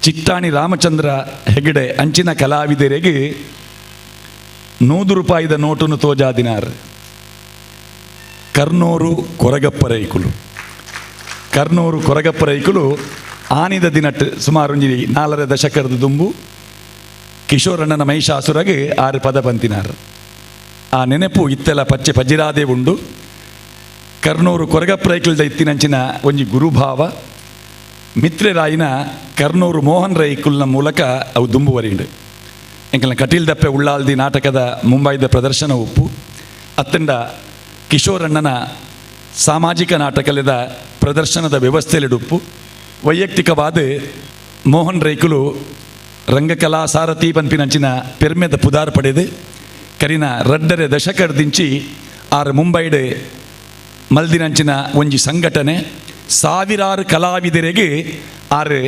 ಚಿಟ್ಟಾಣಿ ರಾಮಚಂದ್ರ ಹೆಗಡೆ ಅಂಚಿನ ಕಲಾವಿದರಿಗೆ 100 ರೂಪಾಯಿದ ನೋಟನ್ನು ತೋಜಾದಿನಾರ್ ಕರ್ನೂರು ಕೊರಗಪ್ಪ ರೈಕುಲು ಆನಿದ ದಿನಟ್ ಸುಮಾರು 4 ದಶಕದ ದುಂಬು ಕಿಶೋರಣ್ಣನ ಮಹಿಷಾಸುರಗೆ 6 ಪದ ಪಂತಿನಾರ್ ಆ ನೆನಪು ಇತ್ತೆಲ್ಲ ಪಚ್ಚೆ ಪಜಿರಾದೆ ಉಂಡು ಕರ್ನೂರು ಕೊರಗಪ್ಪ ರೈಕುಲ್ದ ಇತ್ತಿನಂಚಿನ ಒಂಜಿ ಗುರುಭಾವ ಮಿತ್ರೆರಾಯಿನ ಕರ್ನೂರು ಮೋಹನ್ ರೈಕುಲ್ನ ಮೂಲಕ ಅವು ದುಂಬುವರಿಂಡು ಎಂಕಲ್ನ ಕಟೀಲ್ ದಪ್ಪೆ ಉಳ್ಳಾಲ್ದಿ ನಾಟಕದ ಮುಂಬೈದ ಪ್ರದರ್ಶನ ಉಪ್ಪು ಅತ್ತಂಡ ಕಿಶೋರಣ್ಣನ ಸಾಮಾಜಿಕ ನಾಟಕದ ಪ್ರದರ್ಶನದ ವ್ಯವಸ್ಥೆಲಿಡುಪ್ಪು ವೈಯಕ್ತಿಕವಾದ ಮೋಹನ್ ರೈಕುಲು ರಂಗಕಲಾ ಸಾರಥಿ ಪನ್ಪಿನಂಚಿನ ಪೆರ್ಮೆದ ಪುದಾರ್ ಪಡೆದು ಕರಿನ ರಡ್ಡರೆ ದಶಕಡ್ದಿಂಚಿ ಆರು ಮುಂಬೈಡ್ ಮಲ್ದಿನಂಚಿನ ಒಂಜಿ ಸಂಘಟನೆ ಸಾವಿರಾರು ಕಲಾವಿದರಿಗೆ ಆರು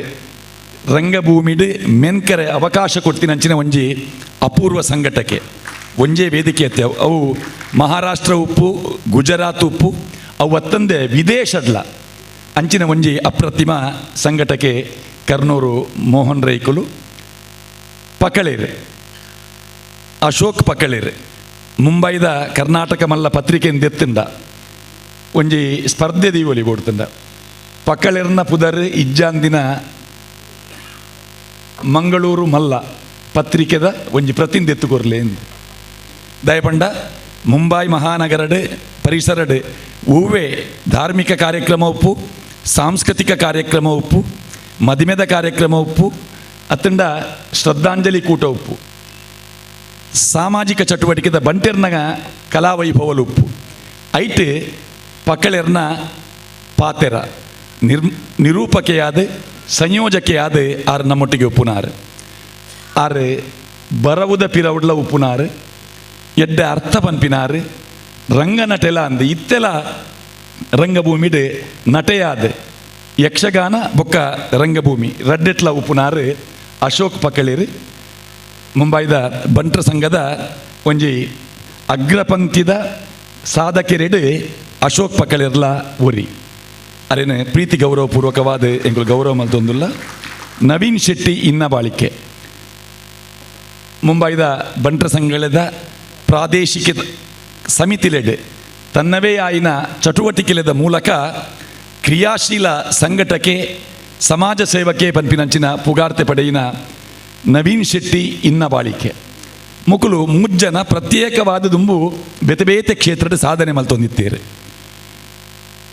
ರಂಗಭೂಮಿಡ್ ಮೆನ್ಕರೆ ಅವಕಾಶ ಕೊಡ್ತಿನಂಚಿನ ಒಂಜಿ ಅಪೂರ್ವ ಸಂಘಟಕ್ಕೆ ಒಂಜೇ ವೇದಿಕೆ ಅತ್ತೆ ಅವು ಮಹಾರಾಷ್ಟ್ರ ಉಪ್ಪು ಗುಜರಾತ್ ಉಪ್ಪು ಅವು ಅತ್ತಂದೆ ವಿದೇಶಡ್ಲ ಅಂಚಿನ ಒಂಜಿ ಅಪ್ರತಿಮ ಸಂಘಟಕ್ಕೆ ಕರ್ನೂರು ಮೋಹನ್ ರೈಕುಲು ಪಕಳೇರು ಅಶೋಕ್ ಪಕಳೇರು ಮುಂಬೈದ ಕರ್ನಾಟಕ ಮಲ್ಲ ಪತ್ರಿಕೆಯಿಂದ ಎತ್ತಂಡ ಒಂಜಿ ಸ್ಪರ್ಧೆ ದೀವೊಲಿ ಬೋಡ್ತಂಡ ಪಕ್ಕಳೆರ್ನ ಪುದರ್ ಇಜ್ಜಾಂದಿನ ಮಂಗಳೂರು ಮಲ್ಲ ಪತ್ರಿಕೆದ ಒಂಜಿ ಪ್ರತಿನಿಧಿ ಎತ್ತುಕೊರ್ಲೆ ಎಂದು ದಯಪಂಡ ಮುಂಬೈ ಮಹಾನಗರಡ್ ಪರಿಸರಡ್ ಹೂವೇ ಧಾರ್ಮಿಕ ಕಾರ್ಯಕ್ರಮ ಉಪ್ಪು ಸಾಂಸ್ಕೃತಿಕ ಕಾರ್ಯಕ್ರಮ ಉಪ್ಪು ಮದಿಮೆದ ಕಾರ್ಯಕ್ರಮ ಉಪ್ಪು ಅತ್ತಂಡ ಶ್ರದ್ಧಾಂಜಲಿ ಕೂಟ ಉಪ್ಪು ಸಾಮಾಜಿಕ ಚಟುವಟಿಕೆದ ಬಂಟೆರ್ನ ಕಲಾವೈಭವಲು ಉಪ್ಪು ಐಟ್ ಪಕ್ಕಳೆರ್ನ ಪಾತೆರ ನಿರೂಪಕೆಯಾದ ಸಂಯೋಜಕೆಯಾದ ಆರು ನಮ್ಮೊಟ್ಟಿಗೆ ಉಪ್ಪುನಾರು ಆರು ಬರವುದ ಪಿರವುಡ್ಲ ಉಪ್ಪುನಾರು ಎಡ್ಡ ಅರ್ಥ ಪನ್ಪಿನಾರು ರಂಗ ನಟೆಲ ಅಂದು ಇತ್ತೆಲ ರಂಗಭೂಮಿಡ್ ನಟೆಯಾದ ಯಕ್ಷಗಾನ ಬೊಕ್ಕ ರಂಗಭೂಮಿ ರಡ್ಡೆಟ್ಲ ಉಪ್ಪುನಾರು ಅಶೋಕ್ ಪಕ್ಕಳೇರು ಮುಂಬೈದ ಬಂಟ್ರ ಸಂಘದ ಒಂಜಿ ಅಗ್ರಪಂಕ್ತಿದ ಸಾಧಕೆರೆಡು ಅಶೋಕ್ ಪಕ್ಕಳೆರ್ಲ ಒರಿ ಅರೇನು ಪ್ರೀತಿ ಗೌರವಪೂರ್ವಕವಾದ ಎಂಗಳು ಗೌರವ ಮಲ್ತೊಂದುಲ್ಲ ನವೀನ್ ಶೆಟ್ಟಿ ಇನ್ನ ಬಾಳಿಕೆ ಮುಂಬೈದ ಬಂಟ್ರ ಸಂಘದ ಪ್ರಾದೇಶಿಕ ಸಮಿತಿಲೆಡೆ ತನ್ನವೇ ಆಯಿನ ಚಟುವಟಿಕೆಲೆದ ಮೂಲಕ ಕ್ರಿಯಾಶೀಲ ಸಂಘಟಕ್ಕೆ ಸಮಾಜ ಸೇವಕ್ಕೆ ಪನ್ಪಿನಂಚಿನ ಪುಗಾರ್ತೆ ಪಡೆಯಿನ ನವೀನ್ ಶೆಟ್ಟಿ ಇನ್ನ ಬಾಳಿಕೆ ಮುಕುಲು ಮುಜ್ಜನ ಪ್ರತ್ಯೇಕವಾದ ದುಂಬು ಬೇತೆ ಬೇತೆ ಕ್ಷೇತ್ರದ ಸಾಧನೆ ಮಲ್ತೊಂದಿತ್ತೇರು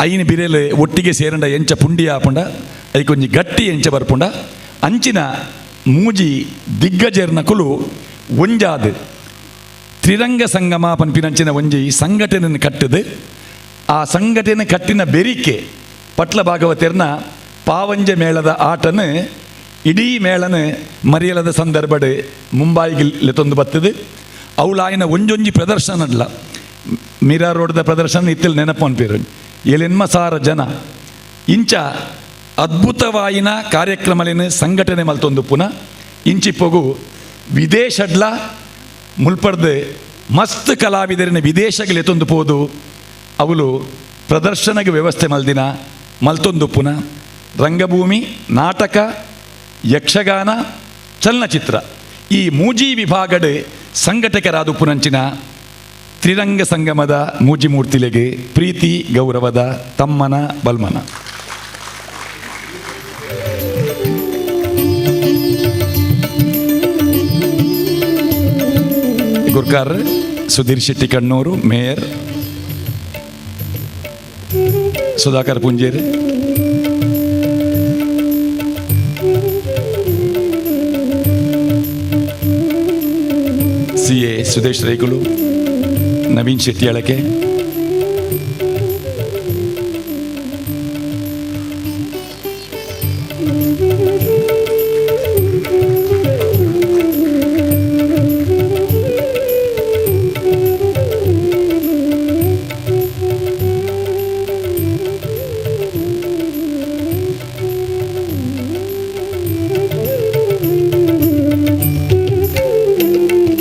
ಐನ ಬಿರೆಲು ಒಟ್ಟಿಗೆ ಸೇರಂಡ ಎಂಚ ಪುಂಡಿ ಆಪುಂಡ ಐಕೊಂಜಿ ಗಟ್ಟಿ ಎಂಚ ಬರ್ಪುಂಡ ಅಂಚಿನ ಮೂಜಿ ದಿಗ್ಗಜರ್ನಕುಲು ಒಂಜಾದು ತ್ರಿರಂಗ ಸಂಗಮ ಪನ್ಪಿನಂಚಿನ ಒಂಜಿ ಸಂಘಟನೆ ಕಟ್ಟದು ಆ ಸಂಘಟನೆ ಕಟ್ಟಿನ ಬೆರಿಕೆ ಪಟ್ಲ ಭಾಗವತೆರ್ನ ಪಾವಂಜ ಮೇಳದ ಆಟನು ಇಡೀ ಮೇಳನು ಮರೆಯಲದ ಸಂದರ್ಭಡ್ ಮುಂಬೈಗೆ ತೊಂದು ಬತ್ತದು ಅವಳಾಯಿನ ಒಂಜೊಂಜಿ ಪ್ರದರ್ಶನಡ್ಲ ಮೀರಾ ರೋಡ್ದ ಪ್ರದರ್ಶನ ಇತ್ತಲ್ಲಿ ನೆನಪು ಅನ್ಪೇರು ಎಲೆನ್ಮ ಸಾರ ಜನ ಇಂಚ ಅದ್ಭುತವಾಯಿನ ಕಾರ್ಯಕ್ರಮಲೇನು ಸಂಘಟನೆ ಮಲ್ತೊಂದು ಪುನಃ ಇಂಚಿಪ್ಪೊಗು ವಿದೇಶಡ್ಲ ಮುಲ್ಪಡ್ದು ಮಸ್ತ್ ಕಲಾವಿದರಿನ ವಿದೇಶಗಳು ಎತ್ತೊಂದು ಪೋದು ಅವಳು ಪ್ರದರ್ಶನಗೆ ವ್ಯವಸ್ಥೆ ಮಲ್ದಿನ ಮಲ್ತೊಂದು ಪುನಃ ರಂಗಭೂಮಿ ನಾಟಕ ಯಕ್ಷಗಾನ ಚಲನಚಿತ್ರ ಈ ಮೂಜಿ ವಿಭಾಗಡ್ ಸಂಘಟಕರಾದ ಪುನಂಚಿನ ತ್ರಿರಂಗ ಸಂಗಮದ ಮೂಜಿಮೂರ್ತಿಲೆಗೆ ಪ್ರೀತಿ ಗೌರವದ ತಮ್ಮನ ಬಲ್ಮನ. ಗುರ್ಕಾರ್ ಸುಧೀರ್ ಶೆಟ್ಟಿ ಕಣ್ಣೂರು, ಮೇಯರ್ ಸುಧಾಕರ್ ಪುಂಜೇರಿ, CA ಸುದೇಶ್ ರೈಕುಲು, ನವೀನ್ ಶೆಟ್ಟಿ ಅಳಕೆ,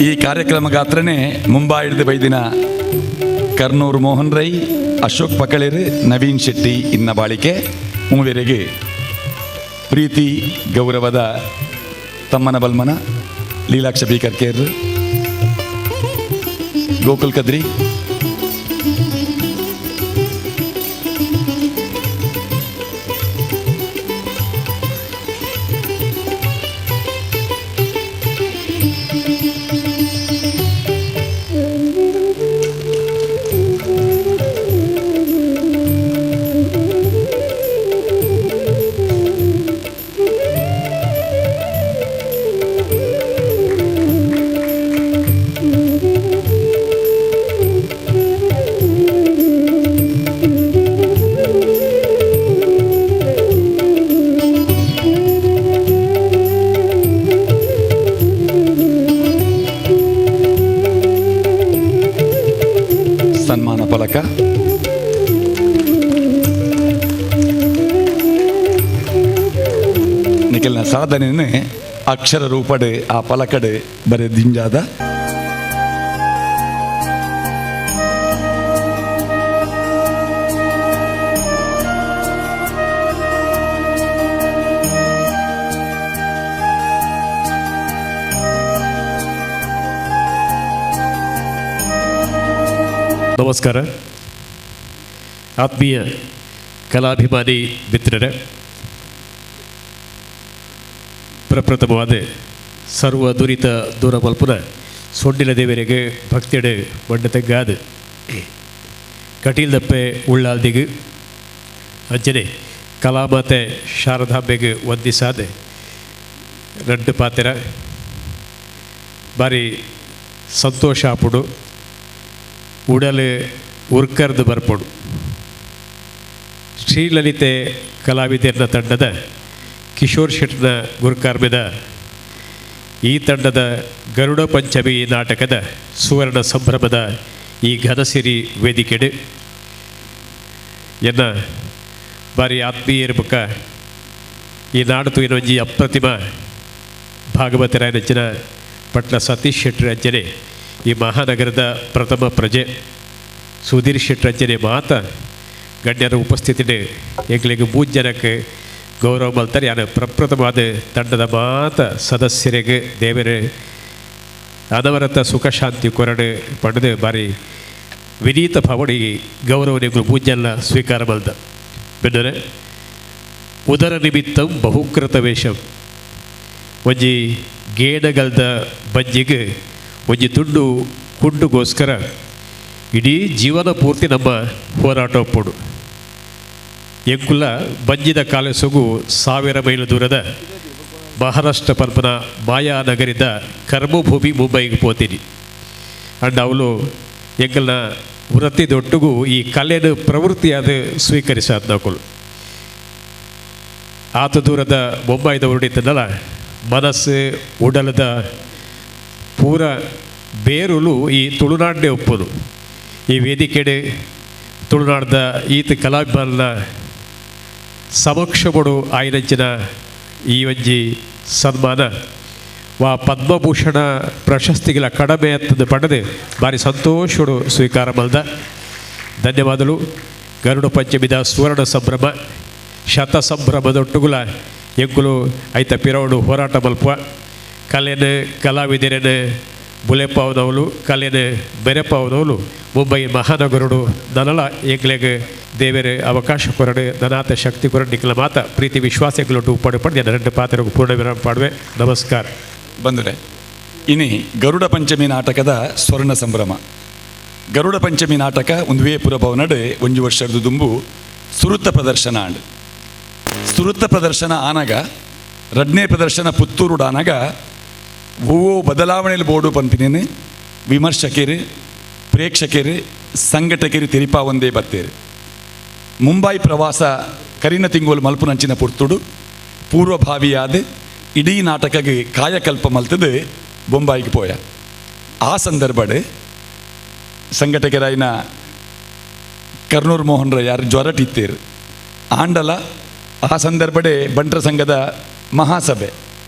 ಈ ಕಾರ್ಯಕ್ರಮ ಗಾತ್ರನೇ ಮುಂಬೈ ಹಿಡಿದು ಬೈದಿನ ಕರ್ನೂರು ಮೋಹನ್ ರೈ, ಅಶೋಕ್ ಪಕಳಿರ್, ನವೀನ್ ಶೆಟ್ಟಿ ಇನ್ನ ಬಾಳಿಕೆ ಮೂವರೆಗೆ ಪ್ರೀತಿ ಗೌರವದ ತಮ್ಮನ ಬಲ್ಮನ ಲೀಲಾಕ್ಷ ಬಿ ಕರ್ಕೇರ್, ಗೋಕುಲ್ ಕದ್ರಿ, ಸನ್ಮಾನ ಫಲಕ, ನಿಖಿಲ್ನ ಸಾಧನೆ ಅಕ್ಷರ ರೂಪಡ್ ಆ ಫಲಕಡ್ ಬರೆದಿಂಜಾದ. ನಮಸ್ಕಾರ. ಆತ್ಮೀಯ ಕಲಾಭಿಮಾನಿ ಮಿತ್ರರೇ, ಪ್ರಪ್ರಥಮವಾದ ಸರ್ವ ದುರಿತ ದೂರ ಮಲ್ಪುನ ಸೊಂಡಿಲ ದೇವರಿಗೆ ಭಕ್ತಿಯಡೆ ಮಣ್ಣ ತೆಗ್ಗಾದ ಕಟೀಲ್ದಪ್ಪೆ ಉಳ್ಳಾಲ್ದಿಗೆ ಅಂಚನೆ ಕಲಾಮಾತೆ ಶಾರದಾಂಬೆಗೆ ವಂದಿಸಾದ ರೆಡ್ಡು ಪಾತೆರ ಬಾರಿ ಸಂತೋಷ ಆಪುಡು. ಉಡಲು ಉರ್ಕರ್ದು ಬರ್ಪಡು. ಶ್ರೀಲಲಿತೆ ಕಲಾವಿದರ ತಂಡದ ಕಿಶೋರ್ ಶೆಟ್ನ ಗುರುಕಾರ್ಮೆದ ಈ ತಂಡದ ಗರುಡ ಪಂಚಮಿ ನಾಟಕದ ಸುವರ್ಣ ಸಂಭ್ರಮದ ಈ ಘನಸಿರಿ ವೇದಿಕೆಡೆ ಎನ್ನ ಬಾರಿ ಆತ್ಮೀಯರ ಮುಖ ಈ ನಾಡತು ಇನ್ನೊಂಜಿ ಅಪ್ರತಿಮ ಭಾಗವತರ ನೆಚ್ಚಿನ ಪಟ್ಲ ಸತೀಶ್ ಶೆಟ್ಟಿ ಅಂಚನೆ ಈ ಮಹಾನಗರದ ಪ್ರಥಮ ಪ್ರಜೆ ಸುಧೀರ್ ಶೆಟ್ಟಿ ಅಂಚನೆ ಮಾತ ಗಣ್ಯರ ಉಪಸ್ಥಿತಿಡೆ ಎಂಗ್ಲಿಗೆ 3 ಜನಕ್ಕೆ ಗೌರವ ಮಲ್ತಾರೆ. ಯಾನ ಪ್ರಪ್ರಥಮವಾದ ತಂಡದ ಮಾತ ಸದಸ್ಯರಿಗೆ ದೇವರೇ ಅನವರತ ಸುಖ ಶಾಂತಿ ಕೊರಡು ಪಡೆದು ಬಾರಿ ವಿನೀತ ಭಾವಡಿ ಗೌರವನಿಗಳು 3 ಜನ ಸ್ವೀಕಾರ ಮಲ್ದ. ಬಿಟ್ಟರೆ ಉದರ ನಿಮಿತ್ತಂ ಬಹುಕೃತ ವೇಷಂ ಒಂಜಿ ಗೇಡಗಲ್ದ ಬಂಜಿಗೆ ಒಂಜಿ ತುಂಡು ಕುಂಡುಗೋಸ್ಕರ ಇಡೀ ಜೀವನ ಪೂರ್ತಿ ನಮ್ಮ ಹೋರಾಟ ಒಪ್ಪುಡು. ಎಂಕುಲ ಬಂಜಿದ ಕಾಲಸೊಗು 1000 ಮೈಲು ದೂರದ ಮಹಾರಾಷ್ಟ್ರ ಪರ್ಪನ ಮಾಯಾನಗರಿದ ಕರ್ಮಭೂಮಿ ಮುಂಬೈಗೆ ಪೋತೀನಿ. ಅಂಡ್ ಅವಳು ಎಂಕಲ್ನ ವೃತ್ತಿದೊಟ್ಟಿಗೂ ಈ ಕಲೆಯನ್ನು ಪ್ರವೃತ್ತಿಯಾದ ಸ್ವೀಕರಿಸಾದ ನಕಲು ಆತ ದೂರದ ಮುಂಬೈದ ಹೊರಡಿತನಲ್ಲ ಮನಸ್ಸು ಉಡಲದ ಪೂರ ಬೇರುಲು ಈ ತುಳುನಾಡೇ ಒಪ್ಪುದು. ಈ ವೇದಿಕೆಡೆ ತುಳುನಾಡದ ಈತ ಕಲಾಭಿಮಾನ ಸಮಕ್ಷಪಡು ಆಯ್ನಂಚಿನ ಈ ಒಂಜಿ ಸನ್ಮಾನ ವಾ ಪದ್ಮಭೂಷಣ ಪ್ರಶಸ್ತಿಗಳ ಕಡಿಮೆ ಎತ್ತದ ಪಡೆದು ಭಾರಿ ಸಂತೋಷಡು ಸ್ವೀಕಾರ ಮಲ್ದ. ಧನ್ಯವಾದಗಳು. ಗರುಡ ಪಂಚಮಿದ ಸುವರ್ಣ ಸಂಭ್ರಮ ಶತ ಸಂಭ್ರಮದೊಟ್ಟುಗುಲ ಎಂಕುಲು ಐತ ಪಿರವಡು ಹೋರಾಟ ಮಲ್ಪ ಕಲೆಯನ್ನು ಕಲಾವಿದರನ್ನು ಬುಲೆಪಾವದವಳು ಕಲೆದ ಬೆರೆಪಾವದವಳು ಮುಂಬೈ ಮಹಾನಗರುಡು ನನಲ ಎಂಗ್ಲೆಗೆ ದೇವರ ಅವಕಾಶ ಕೊರಡು ನನಾಥ ಶಕ್ತಿ ಕೊರಡು ನಿಖಲ ಮಾತ ಪ್ರೀತಿ ವಿಶ್ವಾಸಗಳು ಉಪ್ಪಡು ಪಡೆದು ಎರಡು ಪಾತ್ರಕ್ಕೆ ಪೂರ್ಣ ವಿರಾಮ ಪಾಡುವೆ. ನಮಸ್ಕಾರ. ಬಂದರೆ ಇನಿ ಗರುಡ ಪಂಚಮಿ ನಾಟಕದ ಸ್ವರ್ಣ ಸಂಭ್ರಮ. ಗರುಡ ಪಂಚಮಿ ನಾಟಕ ಒಂದು ವೇಪುರ ಭವನಡೆ 1 ವರ್ಷದ ದುಂಬು ಸುರುತ್ತ ಪ್ರದರ್ಶನ ಆಂಡ್ ಸುರುತ್ತ ಪ್ರದರ್ಶನ ಆನಾಗ 2ನೇ ಪ್ರದರ್ಶನ ಪುತ್ತೂರು ಆನಾಗ ಓವೋ ಬದಲಾವಣೆಯಲ್ಲಿ ಬೋರ್ಡು ಪಂಪಿನೇನು ವಿಮರ್ಶಕರು ಪ್ರೇಕ್ಷಕರು ಸಂಘಟಕರು ತಿರಿಪಾ ಒಂದೇ ಬತ್ತೇರು. ಮುಂಬೈ ಪ್ರವಾಸ ಕರಿನ ತಿಂಗೋಲು ಮಲ್ಪುನಂಚಿನ ಪುರ್ತುಡು ಪೂರ್ವಭಾವಿಯಾದ ಇಡೀ ನಾಟಕಗೆ ಕಾಯಕಲ್ಪ ಮಲ್ತದು ಬೊಂಬಾಯಿಗೆ ಪೋಯ. ಆ ಸಂದರ್ಭಡ್ ಸಂಘಟಕರಾಯಿನ ಕರ್ನೂರು ಮೋಹನ್ ಯಾರು ಜ್ವರಟಿತ್ತೇರು ಆಂಡಲ ಆ ಸಂದರ್ಭಡೆ ಬಂಟ್ರ ಸಂಘದ ಮಹಾಸಭೆ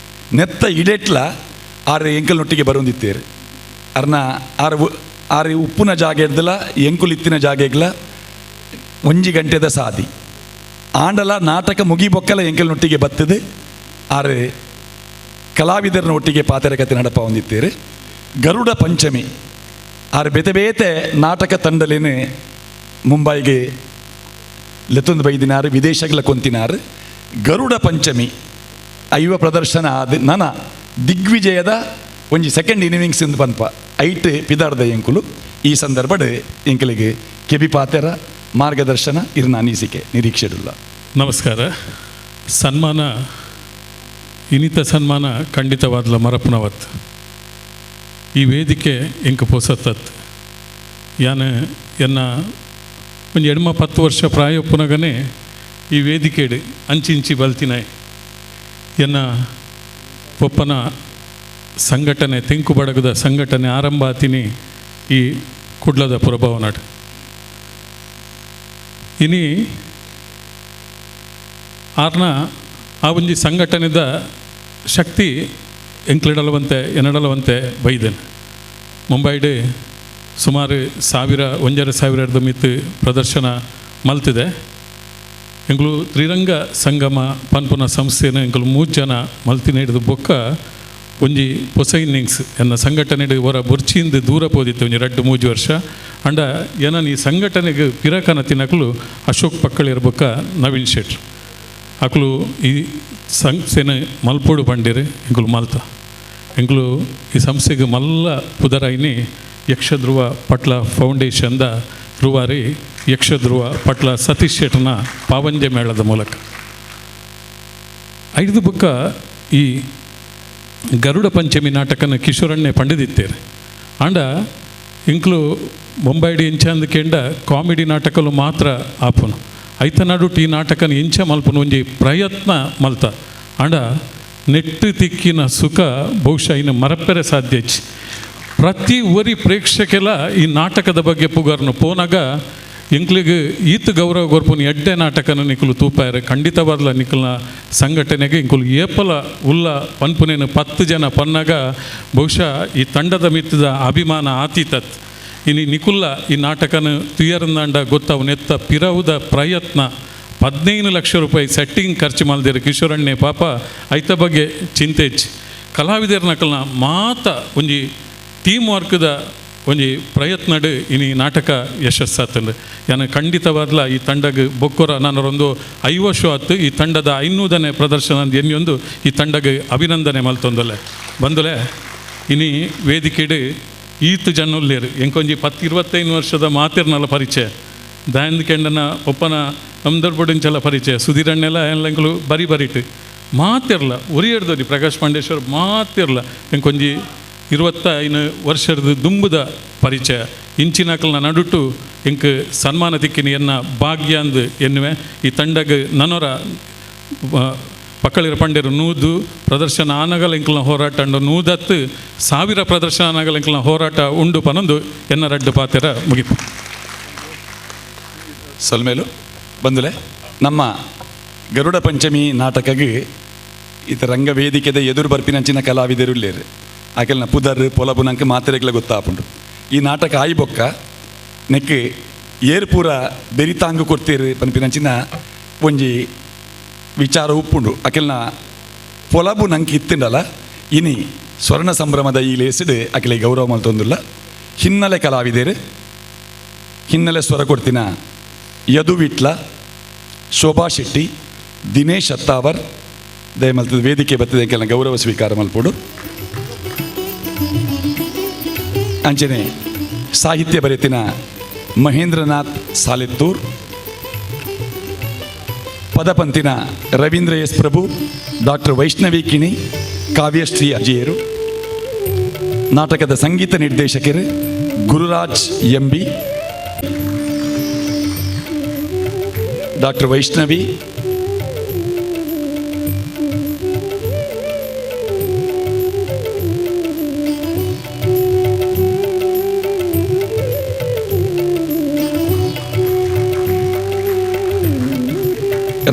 ನೆತ್ತ ಇಡೆಟ್ಲ 6 ಎಂಕಲ್ನೊಟ್ಟಿಗೆ ಬರೋಂದಿತ್ತೇರು. ಅರ್ನ 6 ಉಪ್ಪುನ ಜಾಗ ಇಡ್ದಲ್ಲ ಎಂಕುಲಿತ್ತಿನ ಜಾಗೆಗ್ಲ 1 ಗಂಟೆದ ಸಾದಿ ಆಂಡಲ ನಾಟಕ ಮುಗಿಬೊಕ್ಕಲ ಎಂಕಲ್ನೊಟ್ಟಿಗೆ ಬತ್ತದು 6 ಕಲಾವಿದರನ ಒಟ್ಟಿಗೆ ಪಾತ್ರಕತೆ ನಡಪ ಹೊಂದಿತ್ತೇರು. ಗರುಡ ಪಂಚಮಿ 6 ಬೇತೆ ಬೇತೆ ನಾಟಕ ತಂಡಲೇನೆ ಮುಂಬೈಗೆ ಲೆತ್ತೊಂದು ಬೈದಿನಾರು ವಿದೇಶಗಳ ಕೊಂತಿನಾರು. ಗರುಡ ಪಂಚಮಿ ಐವ ಪ್ರದರ್ಶನ ಆದ ನನ ದಿಗ್ವಿಜಯದ ಒಂಜಿ ಸೆಕೆಂಡ್ ಇನ್ನಿಂಗ್ಸ್ ಎಂದು ಪನ್ಪ ಐಟ್ ಪಿದಾರ್ದ ಎಂಕುಲು ಈ ಸಂದರ್ಭಡ್ ಎಂಕಲಿಗೆ ಕೆಬಿ ಪಾತೆರ ಮಾರ್ಗದರ್ಶನ ಇರ್ನ ಅನಿಸಿಕೆ ನಿರೀಕ್ಷೆಡುಲ್ಲ. ನಮಸ್ಕಾರ. ಸನ್ಮಾನ ಇನಿತ ಸನ್ಮಾನ ಖಂಡಿತವಾದ್ಲ ಮರಪುನವತ್ ಈ ವೇದಿಕೆ ಎಂಕ ಪೊಸತ್ತತ್ ಯಾನ ಎನ್ನ ಒಂದು 10 ವರ್ಷ ಪ್ರಾಯೋಪುನಗನೆ ಈ ವೇದಿಕೆಡು ಅಂಚಿಂಚಿ ಬಲ್ತಿನಾಯ್ ಎನ್ನ ಒಪ್ಪನ ಸಂಘಟನೆ ತೆಂಕು ಬಡಗದ ಸಂಘಟನೆ ಆರಂಭ ಆತಿನಿ ಈ ಕುಡ್ಲದ ಪುರಭವನಾಡು ಇನಿ ಆರ್ನ ಆ ಒಂಜಿ ಸಂಘಟನೆದ ಶಕ್ತಿ ಎಂಕ್ಲಿಡಲವಂತೆ ಎನ್ನಡಲವಂತೆ ಬೈದೇನೆ. ಮುಂಬೈಡು ಸುಮಾರು 1,500 ಮಿತ್ತು ಪ್ರದರ್ಶನ ಮಲ್ತಿದೆ. ಎಂಗಳು ತ್ರಿರಂಗ ಸಂಗಮ ಪನ್ಪುನ ಸಂಸ್ಥೆನ ಎಂಗಳು 3 ಜನ ಮಲ್ತಿನ ಹಿಡಿದು ಬೊಕ್ಕ ಒಂಜಿ ಹೊಸ ಇನ್ನಿಂಗ್ಸ್ ಎನ್ನ ಸಂಘಟನೆಡು ಹೊರ ಬುರ್ಚಿಯಿಂದ ದೂರ ಪೋದಿತ್ತು ಒಂಜಿ 2-3 ವರ್ಷ ಅಂಡ ಏನ ಈ ಸಂಘಟನೆಗೆ ಪಿರಕನ ತಿನ್ನಕಲು ಅಶೋಕ್ ಪಕ್ಕಳಿರ್ಬೊಕ್ಕ ನವೀನ್ ಶೆಟ್ರ್ ಅಕಲು ಈ ಸಂಸ್ಥೆನ ಮಲ್ಪೋಡು ಬಂಡಿರು ಎಂಗಳು ಮಲ್ತ ಎಂಗಳು ಈ ಸಂಸ್ಥೆಗೆ ಮಲ್ಲ ಪುದರಾಯಿನಿ ಯಕ್ಷಧ್ರುವ ಪಟ್ಲ ಫೌಂಡೇಶನ್ದ ರೂವಾರಿ ಯಕ್ಷಧ್ರುವ ಪಟ್ಲ ಸತೀಶ್ ಶೆಟ್ರನ ಪಾವಂಜೆ ಮೇಳದ ಮೂಲಕ 5 ಬುಕ್ಕ ಈ ಗರುಡ ಪಂಚಮಿ ನಾಟಕನ ಕಿಶೋರಣ್ಣೆ ಪಂಡಿದಿತ್ತೇರು ಆಂಡ ಇಂಕ್ಲು ಮುಂಬೈಡಿ ಎಂಚಂದ ಕೆಂಡ ಕಾಮಿಡಿ ನಾಟಕಲು ಮಾತ್ರ ಆಪುನು ಐತನಾಡು ಈ ನಾಟಕನ ಎಂಚ ಮಲ್ಪುನು ಒಂಜಿ ಪ್ರಯತ್ನ ಮಲ್ತ ಆಂಡ ನೆಟ್ಟು ತಿಕ್ಕಿನ ಸುಖ ಬಹುಶಃ ಇನ್ನು ಮರಪ್ಪೆರೆ ಸಾಧ್ಯ ಇಚ್ಚಿ ಪ್ರತಿ ಒರಿ ಪ್ರೇಕ್ಷಕೆಲ್ಲ ಈ ನಾಟಕದ ಬಗ್ಗೆ ಪುಗಾರ್ನು ಪೋನಾಗ ಎಂಕ್ಲಿಗೆ ಈತ್ ಗೌರವ ಗೊರ್ಪುನ ಎಡ್ಡೆ ನಾಟಕನ ನಿಖಲು ತೂಪಾಯರೆ ಖಂಡಿತವಾದ್ಲ ನಿಖಲ್ನ ಸಂಘಟನೆಗೆ ಇಂಕುಲು ಏಪಲ ಉಲ್ಲ ಪನ್ಪುನೇನು 10 ಜನ ಪನ್ನಾಗ ಬಹುಶಃ ಈ ತಂಡದ ಮಿತ್ತದ ಅಭಿಮಾನ ಆತೀತತ್ ಇನ್ನು ನಿಖುಲ್ಲ ಈ ನಾಟಕನ ತುಯರಂದಾಂಡ ಗೊತ್ತವನೆತ್ತ ಪಿರವುದ ಪ್ರಯತ್ನ 15 ಲಕ್ಷ ರೂಪಾಯಿ ಸೆಟ್ಟಿಂಗ್ ಖರ್ಚು ಮಲ್ದಿರು ಕಿಶೋರಣ್ಣೆ ಪಾಪ ಐತ ಬಗ್ಗೆ ಚಿಂತೆ ಹೆಚ್ಚಿ ಕಲಾವಿದರ ನಕಲ್ನ ಮಾತ ಒಂಜಿ ಟೀಮ್ ವರ್ಕ್ದ ಒಂಜಿ ಪ್ರಯತ್ನಡು ಇನ್ನು ಈ ನಾಟಕ ಯಶಸ್ಸಾತಂದು ಯಾನ ಖಂಡಿತವಾದ್ಲ ಈ ತಂಡಗೆ ಬೊಕ್ಕೊರ ನಾನೊಂದು 5 ವರ್ಷ ಆತು ಈ ತಂಡದ 500ನೇ ಪ್ರದರ್ಶನ ಅಂತ ಎನ್ನಿಯೊಂದು ಈ ತಂಡಗೆ ಅಭಿನಂದನೆ ಮಲ್ತೊಂದಲೆ ಬಂದಲೆ ಇನ್ನು ವೇದಿಕೆಡು ಈತ್ ಜನುಲ್ಲೇರು ಎಂಕೊಂಜಿ 10-25 ವರ್ಷದ ಮಾತಿರ್ನಲ್ಲ ಪರಿಚಯ ದಾಯಂದ್ ಕೆಂಡನ ಒಪ್ಪನ ನಮ್ದರ್ಬಡಿಂಚಲ ಪರಿಚಯ ಸುಧೀರಣ್ಣೆಲ್ಲ ಎಲ್ಲಂಕಲು ಬರಿಟ್ಟು ಮಾತಿರ್ಲ ಉರಿಯಡ್ದೋರಿ ಪ್ರಕಾಶ್ ಪಾಂಡೇಶ್ವರ್ ಮಾತಿರ್ಲ ಎಂಕೊಂಜಿ 25 ವರ್ಷದ ದುಂಬುದ ಪರಿಚಯ ಇಂಚಿನಕಲ್ನ ನಡುಟು ಎಂಕ್ ಸನ್ಮಾನ ತಿಕ್ಕಿನ ಎನ್ನ ಭಾಗ್ಯ ಅಂದು ಎನ್ನುವೆ ಈ ತಂಡಗೆ ನನರ ಪಕ್ಕಳಿರ ಪಂಡೇರು ನೂದು ಪ್ರದರ್ಶನ ಆನಗಲ ಎಂಕಲ್ನ ಹೋರಾಟ ಅಂಡು 110,000 ಪ್ರದರ್ಶನ ಆನಗಲ ಎಂಕಲ್ನ ಹೋರಾಟ ಉಂಡು ಪನೊಂದು ಎನ್ನ 2 ಪಾತೆರ ಮುಗಿತು. ಸೊಲ್ಮೇಲು ಬಂದುಲೆ ನಮ್ಮ ಗರುಡ ಪಂಚಮಿ ನಾಟಕಗೆ ಈತ ರಂಗವೇದಿಕೆದ ಎದುರು ಬರ್ಪಿನಂಚಿನ ಕಲಾವಿದರು ಇಲ್ಲೇರು ಆಕೆಲ್ನ ಪುದರ್ ಪೊಲಬು ನಂಗೆ ಮಾತ್ರೆಗಳ ಗೊತ್ತಾಪುಂಡು. ಈ ನಾಟಕ ಆಯ್ಬೊಕ್ಕ ನೆಕ್ ಏರ್ಪೂರ ಬೆರಿತಾಂಗು ಕೊಡ್ತೀರಿ ಪನ್ಪಿನಂಚಿನ ಒಂಜಿ ವಿಚಾರ ಉಪ್ಪುಂಡು ಆಕೆಲ್ನ ಪೊಲಬು ನಂಗೆ ಇತ್ತಿಂಡಲ್ಲ ಇನಿ ಸ್ವರ್ಣ ಸಂಭ್ರಮದ ಈ ಲೇಸಿಡ್ ಅಖಿಲೆ ಗೌರವ ಮಲ್ತೊಂದುಲ್ಲ ಹಿನ್ನೆಲೆ ಕಲಾವಿದರು ಹಿನ್ನೆಲೆ ಸ್ವರ ಕೊಡ್ತಿನ ಯದು ವಿಟ್ಲ, ಶೋಭಾ ಶೆಟ್ಟಿ, ದಿನೇಶ್ ಅತ್ತಾವರ್ ದಯಮಲ್ತದ ವೇದಿಕೆ ಬರ್ತದೆ ಕೆಲ ಗೌರವ ಸ್ವೀಕಾರ ಮಲ್ಪೋಡು. ಅಂಚನೆ ಸಾಹಿತ್ಯ ಬರೆತಿನ ಮಹೇಂದ್ರನಾಥ್ ಸಾಲೆತ್ತೂರ್, ಪದಪಂತಿನ ರವೀಂದ್ರ ಎಸ್ ಪ್ರಭು, ಡಾಕ್ಟರ್ ವೈಷ್ಣವಿ ಕಿಣಿ, ಕಾವ್ಯಶ್ರೀ ಅಜಯರು, ನಾಟಕದ ಸಂಗೀತ ನಿರ್ದೇಶಕರು ಗುರುರಾಜ್ ಎಂಬಿ, ಡಾಕ್ಟರ್ ವೈಷ್ಣವಿ,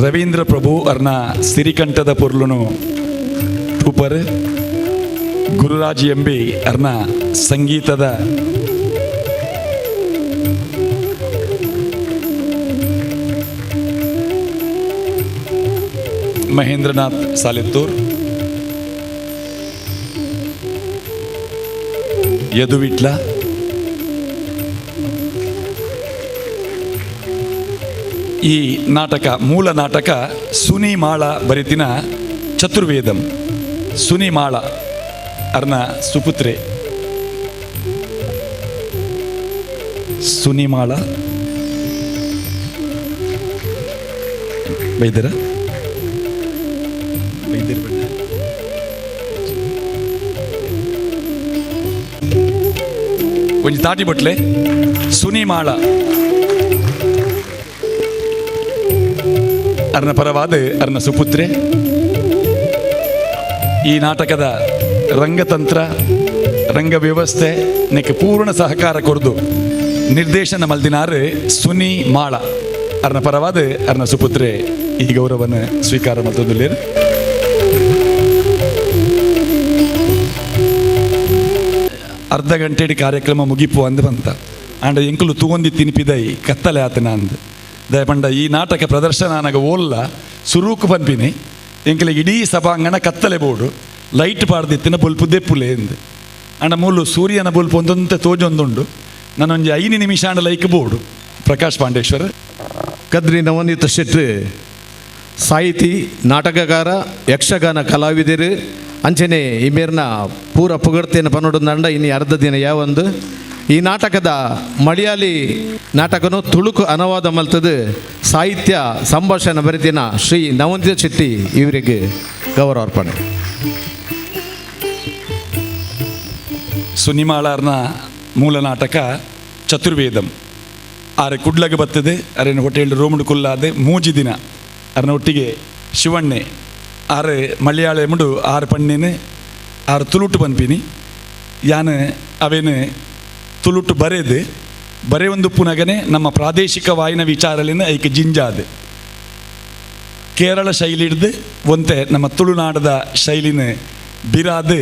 ರವೀಂದ್ರ ಪ್ರಭು ಅರ್ನ ಸಿರಿಕಂಠದ ಪೊರ್ಲುನು ತೂಪರ್, ಗುರುರಾಜ್ ಎಂಬಿ ಅರ್ನ ಸಂಗೀತದ ಮಹೇಂದ್ರನಾಥ್ ಸಾಲೆತ್ತೂರ್, ಯದು ವಿಟ್ಲ, ಈ ನಾಟಕ ಮೂಲ ನಾಟಕ ಸುನಿಮಾಳ ಬರೆತಿನ ಚತುರ್ವೇದಂ. ಸುನಿಮಾಳ ಅರ್ನ ಸುಪುತ್ರೆ ಸುನಿಮಾಳ ಬೈದರ ಬೈದರ ಒಂಜಿ ತಾಟಿ ಬಟ್ಲೆ ಸುನಿಮಾಳ ಅರ್ನ ಪರವಾದ ಅರ್ನ ಸುಪುತ್ರೆ. ಈ ನಾಟಕದ ರಂಗತಂತ್ರ ರಂಗ ವ್ಯವಸ್ಥೆ ನೆಕ್ಕೆ ಪೂರ್ಣ ಸಹಕಾರ ಕೊರ್ದು ನಿರ್ದೇಶನ ಮಲ್ದಿನಾರು ಸುನಿ ಮಾಳ ಅರ್ನ ಪರವಾದ ಅರ್ನ ಸುಪುತ್ರೆ ಈ ಗೌರವವನ್ನು ಸ್ವೀಕಾರ ಮಲ್ತೊಂದುಲ್ಲೇರು. ಅರ್ಧ ಗಂಟೆಡಿ ಕಾರ್ಯಕ್ರಮ ಮುಗಿಪು ಅಂದು ಬಂತ ಅಂಡ ಎಂಕುಲು ತೂಂದಿ ತಿನ್ಪಿದೈ ಕತ್ತಲೆ ಆತನ ಅಂದು ದಯಪಂಡ ಈ ನಾಟಕ ಪ್ರದರ್ಶನ ನನಗೆ ಓಲ್ಲ ಸುರೂಕು ಪನ್ಪಿನಿ ಎಂಕಲೆ ಇಡೀ ಸಭಾಂಗಣ ಕತ್ತಲೆ ಬೋಡು ಲೈಟ್ ಪಾಡ್ದಿತ್ತಿನ ಬೊಲ್ಪು ದೆಪ್ಪುಲೆ ಎಂದು ಅಂಡ ಮೂಲು ಸೂರ್ಯನ ಬೊಲ್ಪು ಒಂದೊಂತೆ ತೋಜೊಂದುಂಡು ನಾನೊಂದು 5 ನಿಮಿಷ ಅಂಡ ಲೈಕ್ ಬೋಡು. ಪ್ರಕಾಶ್ ಪಾಂಡೇಶ್ವರ ಕದ್ರಿ ನವನೀತ ಶೆಟ್ಟಿ ಸಾಹಿತಿ, ನಾಟಕಕಾರ, ಯಕ್ಷಗಾನ ಕಲಾವಿದರು ಅಂಚನೆ ಈ ಮೇರ್ನ ಪೂರ ಪುಗಡ್ತೇನೆ ಪನ್ನೊಡು ನಂಡ ಇನ್ನು ಅರ್ಧ ದಿನ ಯಾವೊಂದು ಈ ನಾಟಕದ ಮಲಯಾಳಿ ನಾಟಕನು ತುಳುಕು ಅನುವಾದ ಮಲ್ತದು ಸಾಹಿತ್ಯ ಸಂಭಾಷಣೆ ಬರೆದಿನ ಶ್ರೀ ನವನೀತ ಶೆಟ್ಟಿ ಇವರಿಗೆ ಗೌರವ ಅರ್ಪಣೆ. ಸುನಿಮಾಳರ್ನ ಮೂಲ ನಾಟಕ ಚತುರ್ವೇದಂ. ಆರೆ ಕುಡ್ಲಗೆ ಬರ್ತದೆ ಅರೇನು ಹೋಟೆಲ್ ರೂಮ್ಡು ಕುಲ್ಲಾದೆ ಮೂಜಿ ದಿನ ಅರ್ನ ಒಟ್ಟಿಗೆ ಶಿವಣ್ಣೆ 6 ಮಲಯಾಳಮುಡು 6 ಪಣ್ಣೆನು 6 ತುಳುಟು ಪನ್ಪಿನಿ ಯಾನು ಅವೇನು ತುಳುಟು ಬರೆ ಒಂದು ಪುನಗನೆ ನಮ್ಮ ಪ್ರಾದೇಶಿಕ ವಾಯಿನ ವಿಚಾರಲಿನ ಐಕೆ ಜಿಂಜಾದು ಕೇರಳ ಶೈಲಿ ಹಿಡ್ದು ಒಂತೆ ನಮ್ಮ ತುಳುನಾಡದ ಶೈಲಿನ ಬಿರಾದು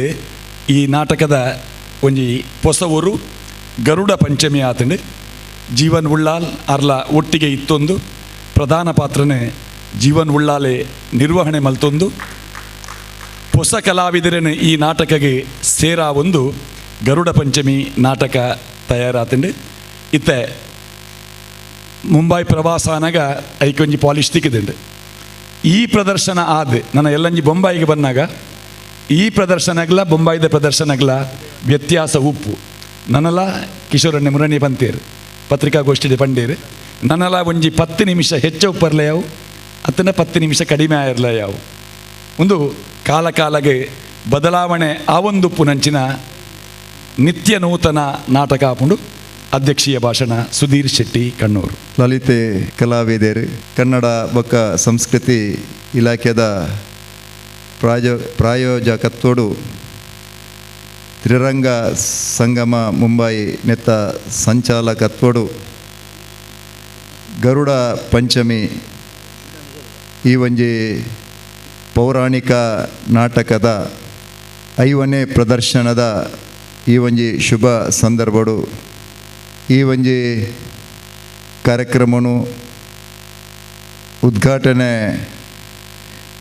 ಈ ನಾಟಕದ ಒಂಜಿ ಹೊಸವರು ಗರುಡ ಪಂಚಮಿ ಆತಂಡು ಜೀವನ್ ಉಳ್ಳಾಲ್ ಅರ್ಲ ಒಟ್ಟಿಗೆ ಇತ್ತೊಂದು ಪ್ರಧಾನ ಪಾತ್ರನೇ ಜೀವನ್ ಉಳ್ಳಾಲೆ ನಿರ್ವಹಣೆ ಮಲ್ತೊಂದು ಹೊಸ ಕಲಾವಿದರನ್ನು ಈ ನಾಟಕಗೆ ಸೇರಾ ಒಂದು ಗರುಡ ಪಂಚಮಿ ನಾಟಕ ತಯಾರಾತಂಡು ಇತ್ತೆ ಮುಂಬೈ ಪ್ರವಾಸನಾಗ ಐಕೊಂಜಿ ಪಾಲಿಶ್ ತಿಕ್ಕಿದಂಡು ಈ ಪ್ರದರ್ಶನ ಆದ ನನ್ನ ಎಲ್ಲಂಜಿ ಬೊಂಬಾಯಿಗೆ ಬಂದಾಗ ಈ ಪ್ರದರ್ಶನಗ್ಲ ಬೊಂಬಾಯಿದ ಪ್ರದರ್ಶನಗ್ಲ ವ್ಯತ್ಯಾಸ ಉಪ್ಪು ನನ್ನಲ್ಲ ಕಿಶೋರಣ್ಣ ಮುರಣಿ ಬಂತೇರು ಪತ್ರಿಕಾಗೋಷ್ಠಿಗೆ ಪಂಡೇರು ನನ್ನಲ್ಲ ಒಂಜಿ 10 ನಿಮಿಷ ಹೆಚ್ಚು ಉಪ್ಪರ್ಲೆ ಯಾವು ಅತ್ತನ 10 ನಿಮಿಷ ಕಡಿಮೆ ಆಗಿರಲ ಯಾವು ಒಂದು ಕಾಲಗೆ ಬದಲಾವಣೆ ಆ ಒಂದು ಪುನಂಚಿನ ನಿತ್ಯ ನೂತನ ನಾಟಕ ಆಪುಂಡು. ಅಧ್ಯಕ್ಷೀಯ ಭಾಷಣ ಸುಧೀರ್ ಶೆಟ್ಟಿ ಕಣ್ಣೂರು. ಲಲಿತೆ ಕಲಾವಿದರು ಕನ್ನಡ ಬೊಕ್ಕ ಸಂಸ್ಕೃತಿ ಇಲಾಖೆದ ಪ್ರಾಯೋಜಕತ್ವಡು ತ್ರಿರಂಗ ಸಂಗಮ ಮುಂಬೈ ನೆತ್ತ ಸಂಚಾಲಕತ್ವಡು ಗರುಡ ಪಂಚಮಿ ಈ ಒಂಜಿ ಪೌರಾಣಿಕ ನಾಟಕದ 5ನೇ ಪ್ರದರ್ಶನದ ಈ ಒಂಜಿ ಶುಭ ಸಂದರ್ಭಡು ಈ ಒಂಜಿ ಕಾರ್ಯಕ್ರಮನು ಉದ್ಘಾಟನೆ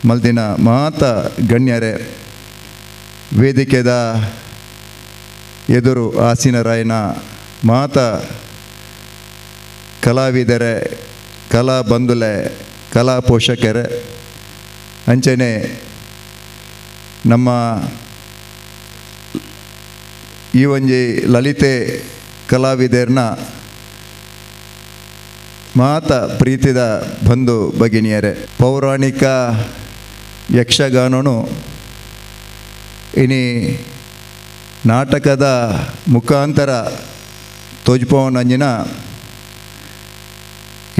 ಮಲ್ದಿನ ಮಾತ ಗಣ್ಯರೇ ವೇದಿಕೆದ ಎದುರು ಆಸೀನರಾಯನ ಮಾತ ಕಲಾವಿದರೆ, ಕಲಾ ಬಂಧುಲೆ, ಕಲಾ ಪೋಷಕರೇ, ಅಂಚನೆ ನಮ್ಮ ಈ ಒಂಜಿ ಲಲಿತೆ ಕಲಾವಿದರ್ನ ಮಾತ ಪ್ರೀತಿದ ಬಂಧು ಭಗಿನಿಯರೇ, ಪೌರಾಣಿಕ ಯಕ್ಷಗಾನನು ಇನಿ ನಾಟಕದ ಮುಖಾಂತರ ತೋಜ್ಪವನಂಜಿನ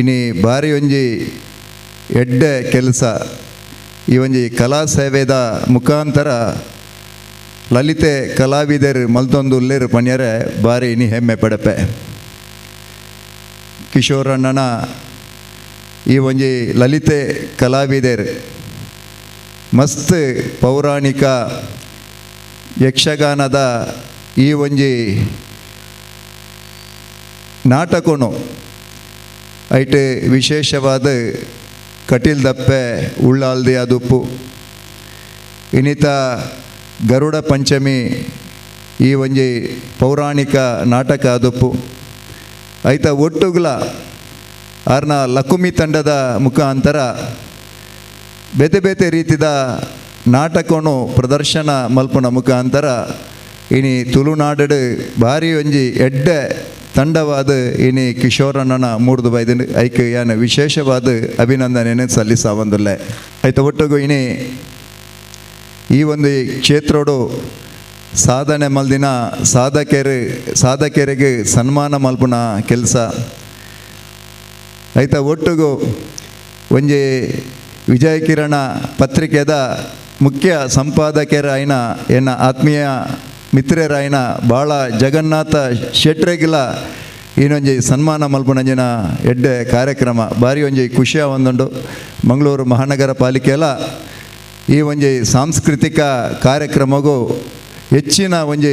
ಇನಿ ಬಾರಿ ಒಂಜಿ ಎಡ್ಡೆ ಕೆಲಸ. ಈ ಒಂಜಿ ಕಲಾ ಸೇವೆದ ಮುಖಾಂತರ ಲಲಿತೆ ಕಲಾವಿದರು ಮಲ್ತೊಂದು ಉಲ್ಲೇರು ಪಣ್ಯರೆ ಬಾರಿ ಇನಿ ಹೆಮ್ಮೆ ಪಡಪೆ. ಕಿಶೋರಣ್ಣನ ಈ ಒಂಜಿ ಲಲಿತೆ ಕಲಾವಿದರು ಮಸ್ತ್ ಪೌರಾಣಿಕ ಯಕ್ಷಗಾನದ ಈ ಒಂಜಿ ನಾಟಕನು ಐಟ್ ವಿಶೇಷವಾದ ಕಟೀಲ್ ದಪ್ಪೆ ಉಳ್ಳಾಲ್ದಿ ಅದುಪ್ಪು ಇನ್ನಿತ ಗರುಡ ಪಂಚಮಿ ಈ ಒಂಜಿ ಪೌರಾಣಿಕ ನಾಟಕ ಅದುಪ್ಪು ಐತ ಒಟ್ಟುಗ್ಲ ಆರ್ನ ಲಕುಮಿ ತಂಡದ ಮುಖಾಂತರ ಬೇತೆ ಬೇತೆ ರೀತಿದ ನಾಟಕನು ಪ್ರದರ್ಶನ ಮಲ್ಪನ ಮುಖಾಂತರ ಇನಿ ತುಳುನಾಡು ಭಾರಿ ಒಂಜಿ ಎಡ್ಡೆ ತಂಡವಾದ ಇನಿ ಕಿಶೋರಣ್ಣನ ಮೂಡ್ದು ಬೈದನು ಐಕೆ ಯಾನ ವಿಶೇಷವಾದ ಅಭಿನಂದನೆಯನ್ನು ಸಲ್ಲಿಸಾವಂದುಲ್ಲೆ. ಐತ ಒಟ್ಟಿಗೂ ಇನಿ ಈ ಒಂದು ಕ್ಷೇತ್ರೋಡು ಸಾಧನೆ ಮಲ್ದಿನ ಸಾಧಕರಿಗೆ ಸನ್ಮಾನ ಮಲ್ಪನ ಕೆಲಸ ಐತ ಒಟ್ಟಿಗೂ ಒಂಜಿ ವಿಜಯ ಕಿರಣ ಪತ್ರಿಕೆದ ಮುಖ್ಯ ಸಂಪಾದಕರಾಯಿನ ಎನ್ನ ಆತ್ಮೀಯ ಮಿತ್ರರಾಯಿನ ಭಾಳ ಜಗನ್ನಾಥ ಶೆಟ್ರೆಗಿಲ ಇನ್ನೊಂಜಿ ಸನ್ಮಾನ ಮಲ್ಪನಂಜಿನ ಎಡ್ಡೆ ಕಾರ್ಯಕ್ರಮ ಭಾರಿ ಒಂಜಿ ಖುಷಿಯ ಒಂದುಂಡು. ಮಂಗಳೂರು ಮಹಾನಗರ ಪಾಲಿಕೆಯಲ್ಲ ಈ ಒಂಜಿ ಸಾಂಸ್ಕೃತಿಕ ಕಾರ್ಯಕ್ರಮಗೂ ಹೆಚ್ಚಿನ ಒಂಜಿ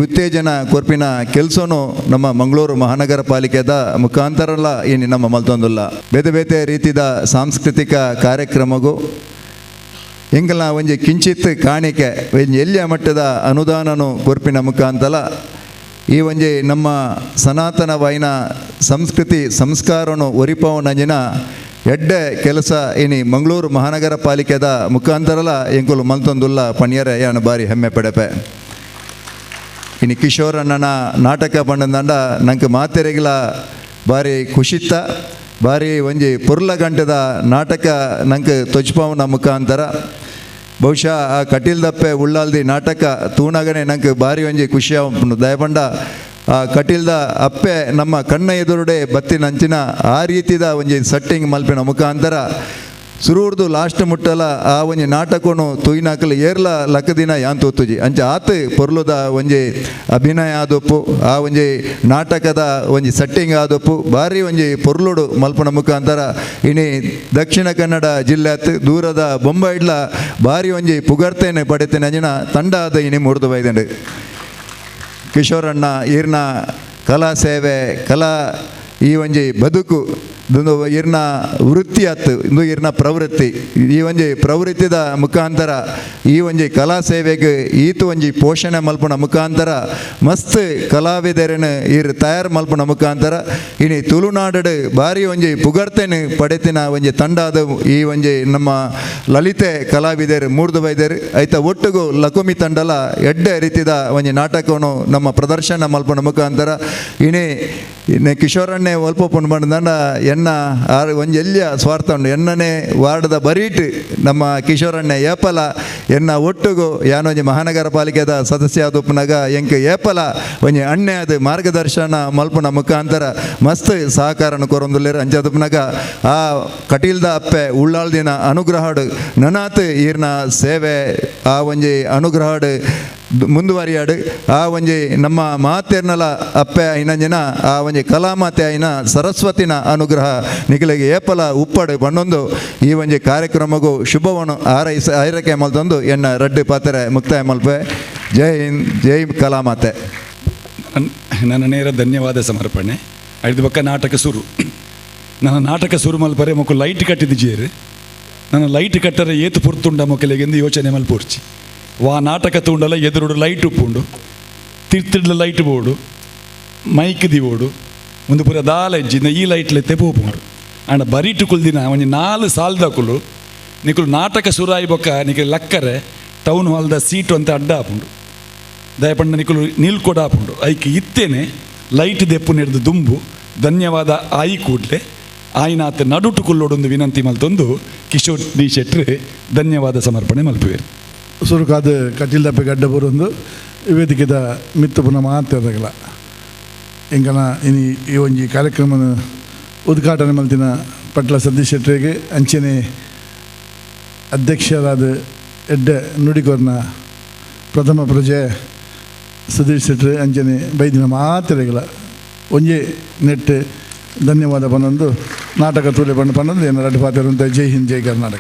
ಉತ್ತೇಜನ ಕೊರ್ಪಿನ ಕೆಲಸನೂ ನಮ್ಮ ಮಂಗಳೂರು ಮಹಾನಗರ ಪಾಲಿಕೆದ ಮುಖಾಂತರಲ್ಲ ಇನ್ನು ನಮ್ಮ ಮಲ್ತೊಂದುಲ್ಲ. ಬೇತೆ ಬೇತೆ ರೀತಿದ ಸಾಂಸ್ಕೃತಿಕ ಕಾರ್ಯಕ್ರಮಗೂ ಹಿಂಗಲ್ಲ ಒಂಜಿ ಕಿಂಚಿತ್ ಕಾಣಿಕೆ ಒಂಜಿ ಎಲ್ಲಿಯ ಮಟ್ಟದ ಅನುದಾನನು ಕೊರ್ಪಿನ ಮುಖಾಂತರ ಈ ಒಂಜಿ ನಮ್ಮ ಸನಾತನವಾಯಿನ ಸಂಸ್ಕೃತಿ ಸಂಸ್ಕಾರನು ಒರಿಪವನಂಜಿನ ಎಡ್ಡೆ ಕೆಲಸ ಇನಿ ಮಂಗಳೂರು ಮಹಾನಗರ ಪಾಲಿಕೆದ ಮುಖಾಂತರಲ ಎಂಕುಲು ಮಲ್ತೊಂದುಲ್ಲ ಪಣ್ಯರೆ ಯಾನು ಬಾರಿ ಹೆಮ್ಮೆ ಪಡೆಪೆ. ಇನ್ನು ಕಿಶೋರಣ್ಣನ ನಾಟಕ ಬಂಡದಂಡ ನಂಗೆ ಮಾತೆರೆಗಿಲ ಬಾರಿ ಖುಷಿತ್ತ ಬಾರಿ ಒಂಜಿ ಪುರ್ಲ ಗಂಟೆದ ನಾಟಕ ನಂಗೆ ತೊಜ್ಪವನ ಮುಖಾಂತರ ಬಹುಶಃ ಆ ಕಟೀಲ್ ದಪ್ಪೆ ಉಳ್ಳಾಲ್ದಿ ನಾಟಕ ತೂಣಾಗನೆ ನಂಗೆ ಬಾರಿ ಒಂಜಿ ಖುಷಿಯ ದಯಪಂಡ ಆ ಕಟೀಲ್ದ ಅಪ್ಪೆ ನಮ್ಮ ಕಣ್ಣ ಎದುರುಡೆ ಬತ್ತಿನಂಚಿನ ಆ ರೀತಿದ ಒಂಜಿ ಸೆಟ್ಟಿಂಗ್ ಮಲ್ಪಿನ ಮುಖಾಂತರ ಸುರೂರ್ದು ಲಾಸ್ಟ್ ಮುಟ್ಟಲ ಆ ಒಂಜಿ ನಾಟಕನು ತುಯ್ನಾಕಲು ಏರ್ಲ ಲಕ್ಕದಿನ ಯಾನ್ ತೂತುಜಿ ಅಂಚ ಆತು ಪೊರ್ಲುದ ಒಂಜಿ ಅಭಿನಯ ಆದೊಪ್ಪು ಆ ಒಂಜಿ ನಾಟಕದ ಒಂಜಿ ಸೆಟ್ಟಿಂಗ್ ಆದೊಪ್ಪು ಬಾರಿ ಒಂಜಿ ಪೊರ್ಲುಡು ಮಲ್ಪನ ಮುಖಾಂತರ ಇನಿ ದಕ್ಷಿಣ ಕನ್ನಡ ಜಿಲ್ಲೆ ದೂರದ ಬೊಂಬೈಡ್ಲ ಬಾರಿ ಒಂಜಿ ಪುಗರ್ತೇನೆ ಪಡೆತೇನೆ ಅಂಜಿನ ತಂಡ ಆದ ಇನಿ ಮುರಿದು ಬೈದಂಡು. ಕಿಶೋರಣ್ಣ ಈರ್ನ ಕಲಾ ಸೇವೆ ಕಲಾ ಈ ಒಂಜಿ ಬದುಕು ಇದೊಂದು ಈರ್ನ ವೃತ್ತಿ ಆತು ಇಂದು ಈರ್ನ ಪ್ರವೃತ್ತಿ ಈ ಒಂಜಿ ಪ್ರವೃತ್ತಿದ ಮುಖಾಂತರ ಈ ಒಂಜಿ ಕಲಾ ಸೇವೆಗೆ ಈತು ಒಂಜಿ ಪೋಷಣೆ ಮಲ್ಪನ ಮುಖಾಂತರ ಮಸ್ತ್ ಕಲಾವಿದರನ್ನು ಈರ್ ತಯಾರು ಮಲ್ಪನ ಮುಖಾಂತರ ಇನಿ ತುಳುನಾಡು ಬಾರಿ ಒಂಜಿ ಪುಗರ್ತೇನೆ ಪಡೆತಿನ ಒಂಜಿ ತಂಡ ಅದು ಈ ಒಂಜಿ ನಮ್ಮ ಲಲಿತೆ ಕಲಾವಿದರು ಮೂರ್ದು ಬೈದರು ಐತ ಒಟ್ಟಿಗೂ ಲಕುಮಿ ತಂಡಲ ಎಡ್ಡೆ ರೀತಿದ ಒಂಜಿ ನಾಟಕವನ್ನು ನಮ್ಮ ಪ್ರದರ್ಶನ ಮಲ್ಪನ ಮುಖಾಂತರ ಇನಿ ಕಿಶೋರಣ್ಣೆ ಒಲ್ಪೊಪ್ಪು ಬಂದಂಡ ಎನ್ನ ಒಂಜಿ ಎಲ್ಲಿಯ ಸ್ವಾರ್ಥ ಉಂಡು ಎನ್ನನೇ ವಾರ್ಡ್ದ ಬರೀಟ್ ನಮ್ಮ ಕಿಶೋರಣ್ಣೆ ಏಪಲ ಎನ್ನ ಒಟ್ಟಿಗೂ ಯಾನೊಂಜಿ ಮಹಾನಗರ ಪಾಲಿಕೆದ ಸದಸ್ಯ ಆದುಪ್ಪನಾಗ ಎಂಕ್ ಏಪಲ ಒಂಜಿ ಅಣ್ಣೆ ಅದು ಮಾರ್ಗದರ್ಶನ ಮಲ್ಪನ ಮುಖಾಂತರ ಮಸ್ತ್ ಸಹಕಾರನ ಕೊರೊಂದುಲ್ಲೇರು ಅಂಚದುಪ್ಪನಾಗ ಆ ಕಟೀಲ್ದ ಅಪ್ಪೆ ಉಳ್ಳಾಳ್ದಿನ ಅನುಗ್ರಹಾಡು ನನಾತ್ ಈರ್ನ ಸೇವೆ ಆ ಒಂಜಿ ಅನುಗ್ರಹಾಡು ಮುಂದುವರಿಯಾಡು ಆ ಒಂಜಿ ನಮ್ಮ ಮಾತೆರ್ನಲ ಅಪ್ಪೆ ಐನಂಜಿನ ಆ ಒಂಜಿ ಕಲಾಮಾತೆ ಐನ ಸರಸ್ವತಿನ ಅನುಗ್ರಹ ನಿಖಿಲಿಗೆ ಏಪಲ ಉಪ್ಪಡು ಬಣ್ಣೊಂದು ಈ ಒಂಜಿ ಕಾರ್ಯಕ್ರಮಗೂ ಶುಭವನ್ನು ಆರೈಕೆ ಮಲ್ತೊಂದು ಎನ್ನ ರಡ್ಡು ಪಾತ್ರೆ ಮುಕ್ತಾಯ ಮಲ್ಪೆ. ಜೈ ಹಿಂದ್, ಜೈ ಕಲಾಮಾತೆ. ನನ್ನ ನೇರ ಧನ್ಯವಾದ ಸಮರ್ಪಣೆ. ಐದು ಪಕ್ಕ ನಾಟಕ ಸುರು ನನ್ನ ನಾಟಕ ಸುರು ಮಲ್ಪರೆ ಮೊಕ್ಕು ಲೈಟ್ ಕಟ್ಟಿದ್ದು ಜೇರು ನನ್ನ ಲೈಟ್ ಕಟ್ಟರೆ ಏತು ಪುರ್ತುಂಡ ಮೊಕ್ಕಲಿಗೆಂದು ಯೋಚನೆ ಮಲ್ಪೋರ್ಚಿ ವಾ ನಾಟಕ ತೂಂಡಲ ಎದುರುಡು ಲೈಟ್ ಉಪ್ಪುಂಡು, ತಿರ್ತಿಡ್ಲ ಲೈಟ್ ಬೋಡು, ಮೈಕ್ ದಿವೋಡು, ಒಂದು ಪೂರ ದಾಲ ಇಜ್ಜಿಂದ ಈ ಲೈಟ್ಲೆತ್ತೆ ಪೋಪುಂಡು. ಆಂಡ ಬರೀಟು ಕುಲ್ದಿನ ಒಂಜಿ 4 ಸಾಲ್ದಕುಲು ನಿಕುಲು ನಾಟಕ ಸುರಾಯಿ ಬೊಕ್ಕ ನಿಕಲು ಲಕ್ಕರೆ ಟೌನ್ ಹಾಲ್ದ ಸೀಟು ಅಂತ ಅಡ್ಡ ಆಪುಂಡು. ದಯಪಂಡ ನಿಕುಲು ನಿಲ್ಕೊಡ ಆಪುಂಡು. ಐಕೆ ಇತ್ತೇನೆ ಲೈಟ್ ದೆಪ್ಪು ನೆಡ್ದು ದುಂಬು ಧನ್ಯವಾದ ಆಯಿ ಕೂಡಲೇ ಆಯ್ನಾತ್ ನಡುಟು ಕುಲ್ಲೋಡೊಂದು ವಿನಂತಿ ಮಲ್ತೊಂದು ಕಿಶೋರ್ ಡಿ ಶೆಟ್ರು ಧನ್ಯವಾದ ಸಮರ್ಪಣೆ ಮಲ್ಪುವೆರು. ಸುರುಕಾದ ಕಟಿಲ್ದಪ್ಪೆ ಗಡ್ಡ ಬರೋದು ವೇದಿಕೆದ ಮಿತ್ತು ಪುನಃ ಮಾತಾಡಗಲ ಎಂಕನ ಇನಿ ಈ ಒಂಜಿ ಕಾರ್ಯಕ್ರಮನ ಉದ್ಘಾಟನೆ ಮಲ್ತಿನ ಪಟ್ಲ ಸತೀಶ್ ಶೆಟ್ಟರಿಗೆ ಅಂಚನೆ ಅಧ್ಯಕ್ಷರಾದ ಎಡ್ಡೆ ನುಡಿಕೊರ್ನ ಪ್ರಥಮ ಪ್ರಜೆ ಸುಧೀರ್ ಶೆಟ್ರು ಅಂಚನೆ ಬೈದಿನ ಮಾತಾಡಗಲ ಒಂಜೇ ನೆಟ್ ಧನ್ಯವಾದ ಪನ್ನೊಂದು ನಾಟಕ ತೂಲೆ ಪಂಡು ಪನ್ನೊಂದು ಏನಾರು ಅಡ್ಡು ಪಾತ್ರ ಜೈ ಹಿಂದ್ ಜೈ ಕರ್ನಾಟಕ.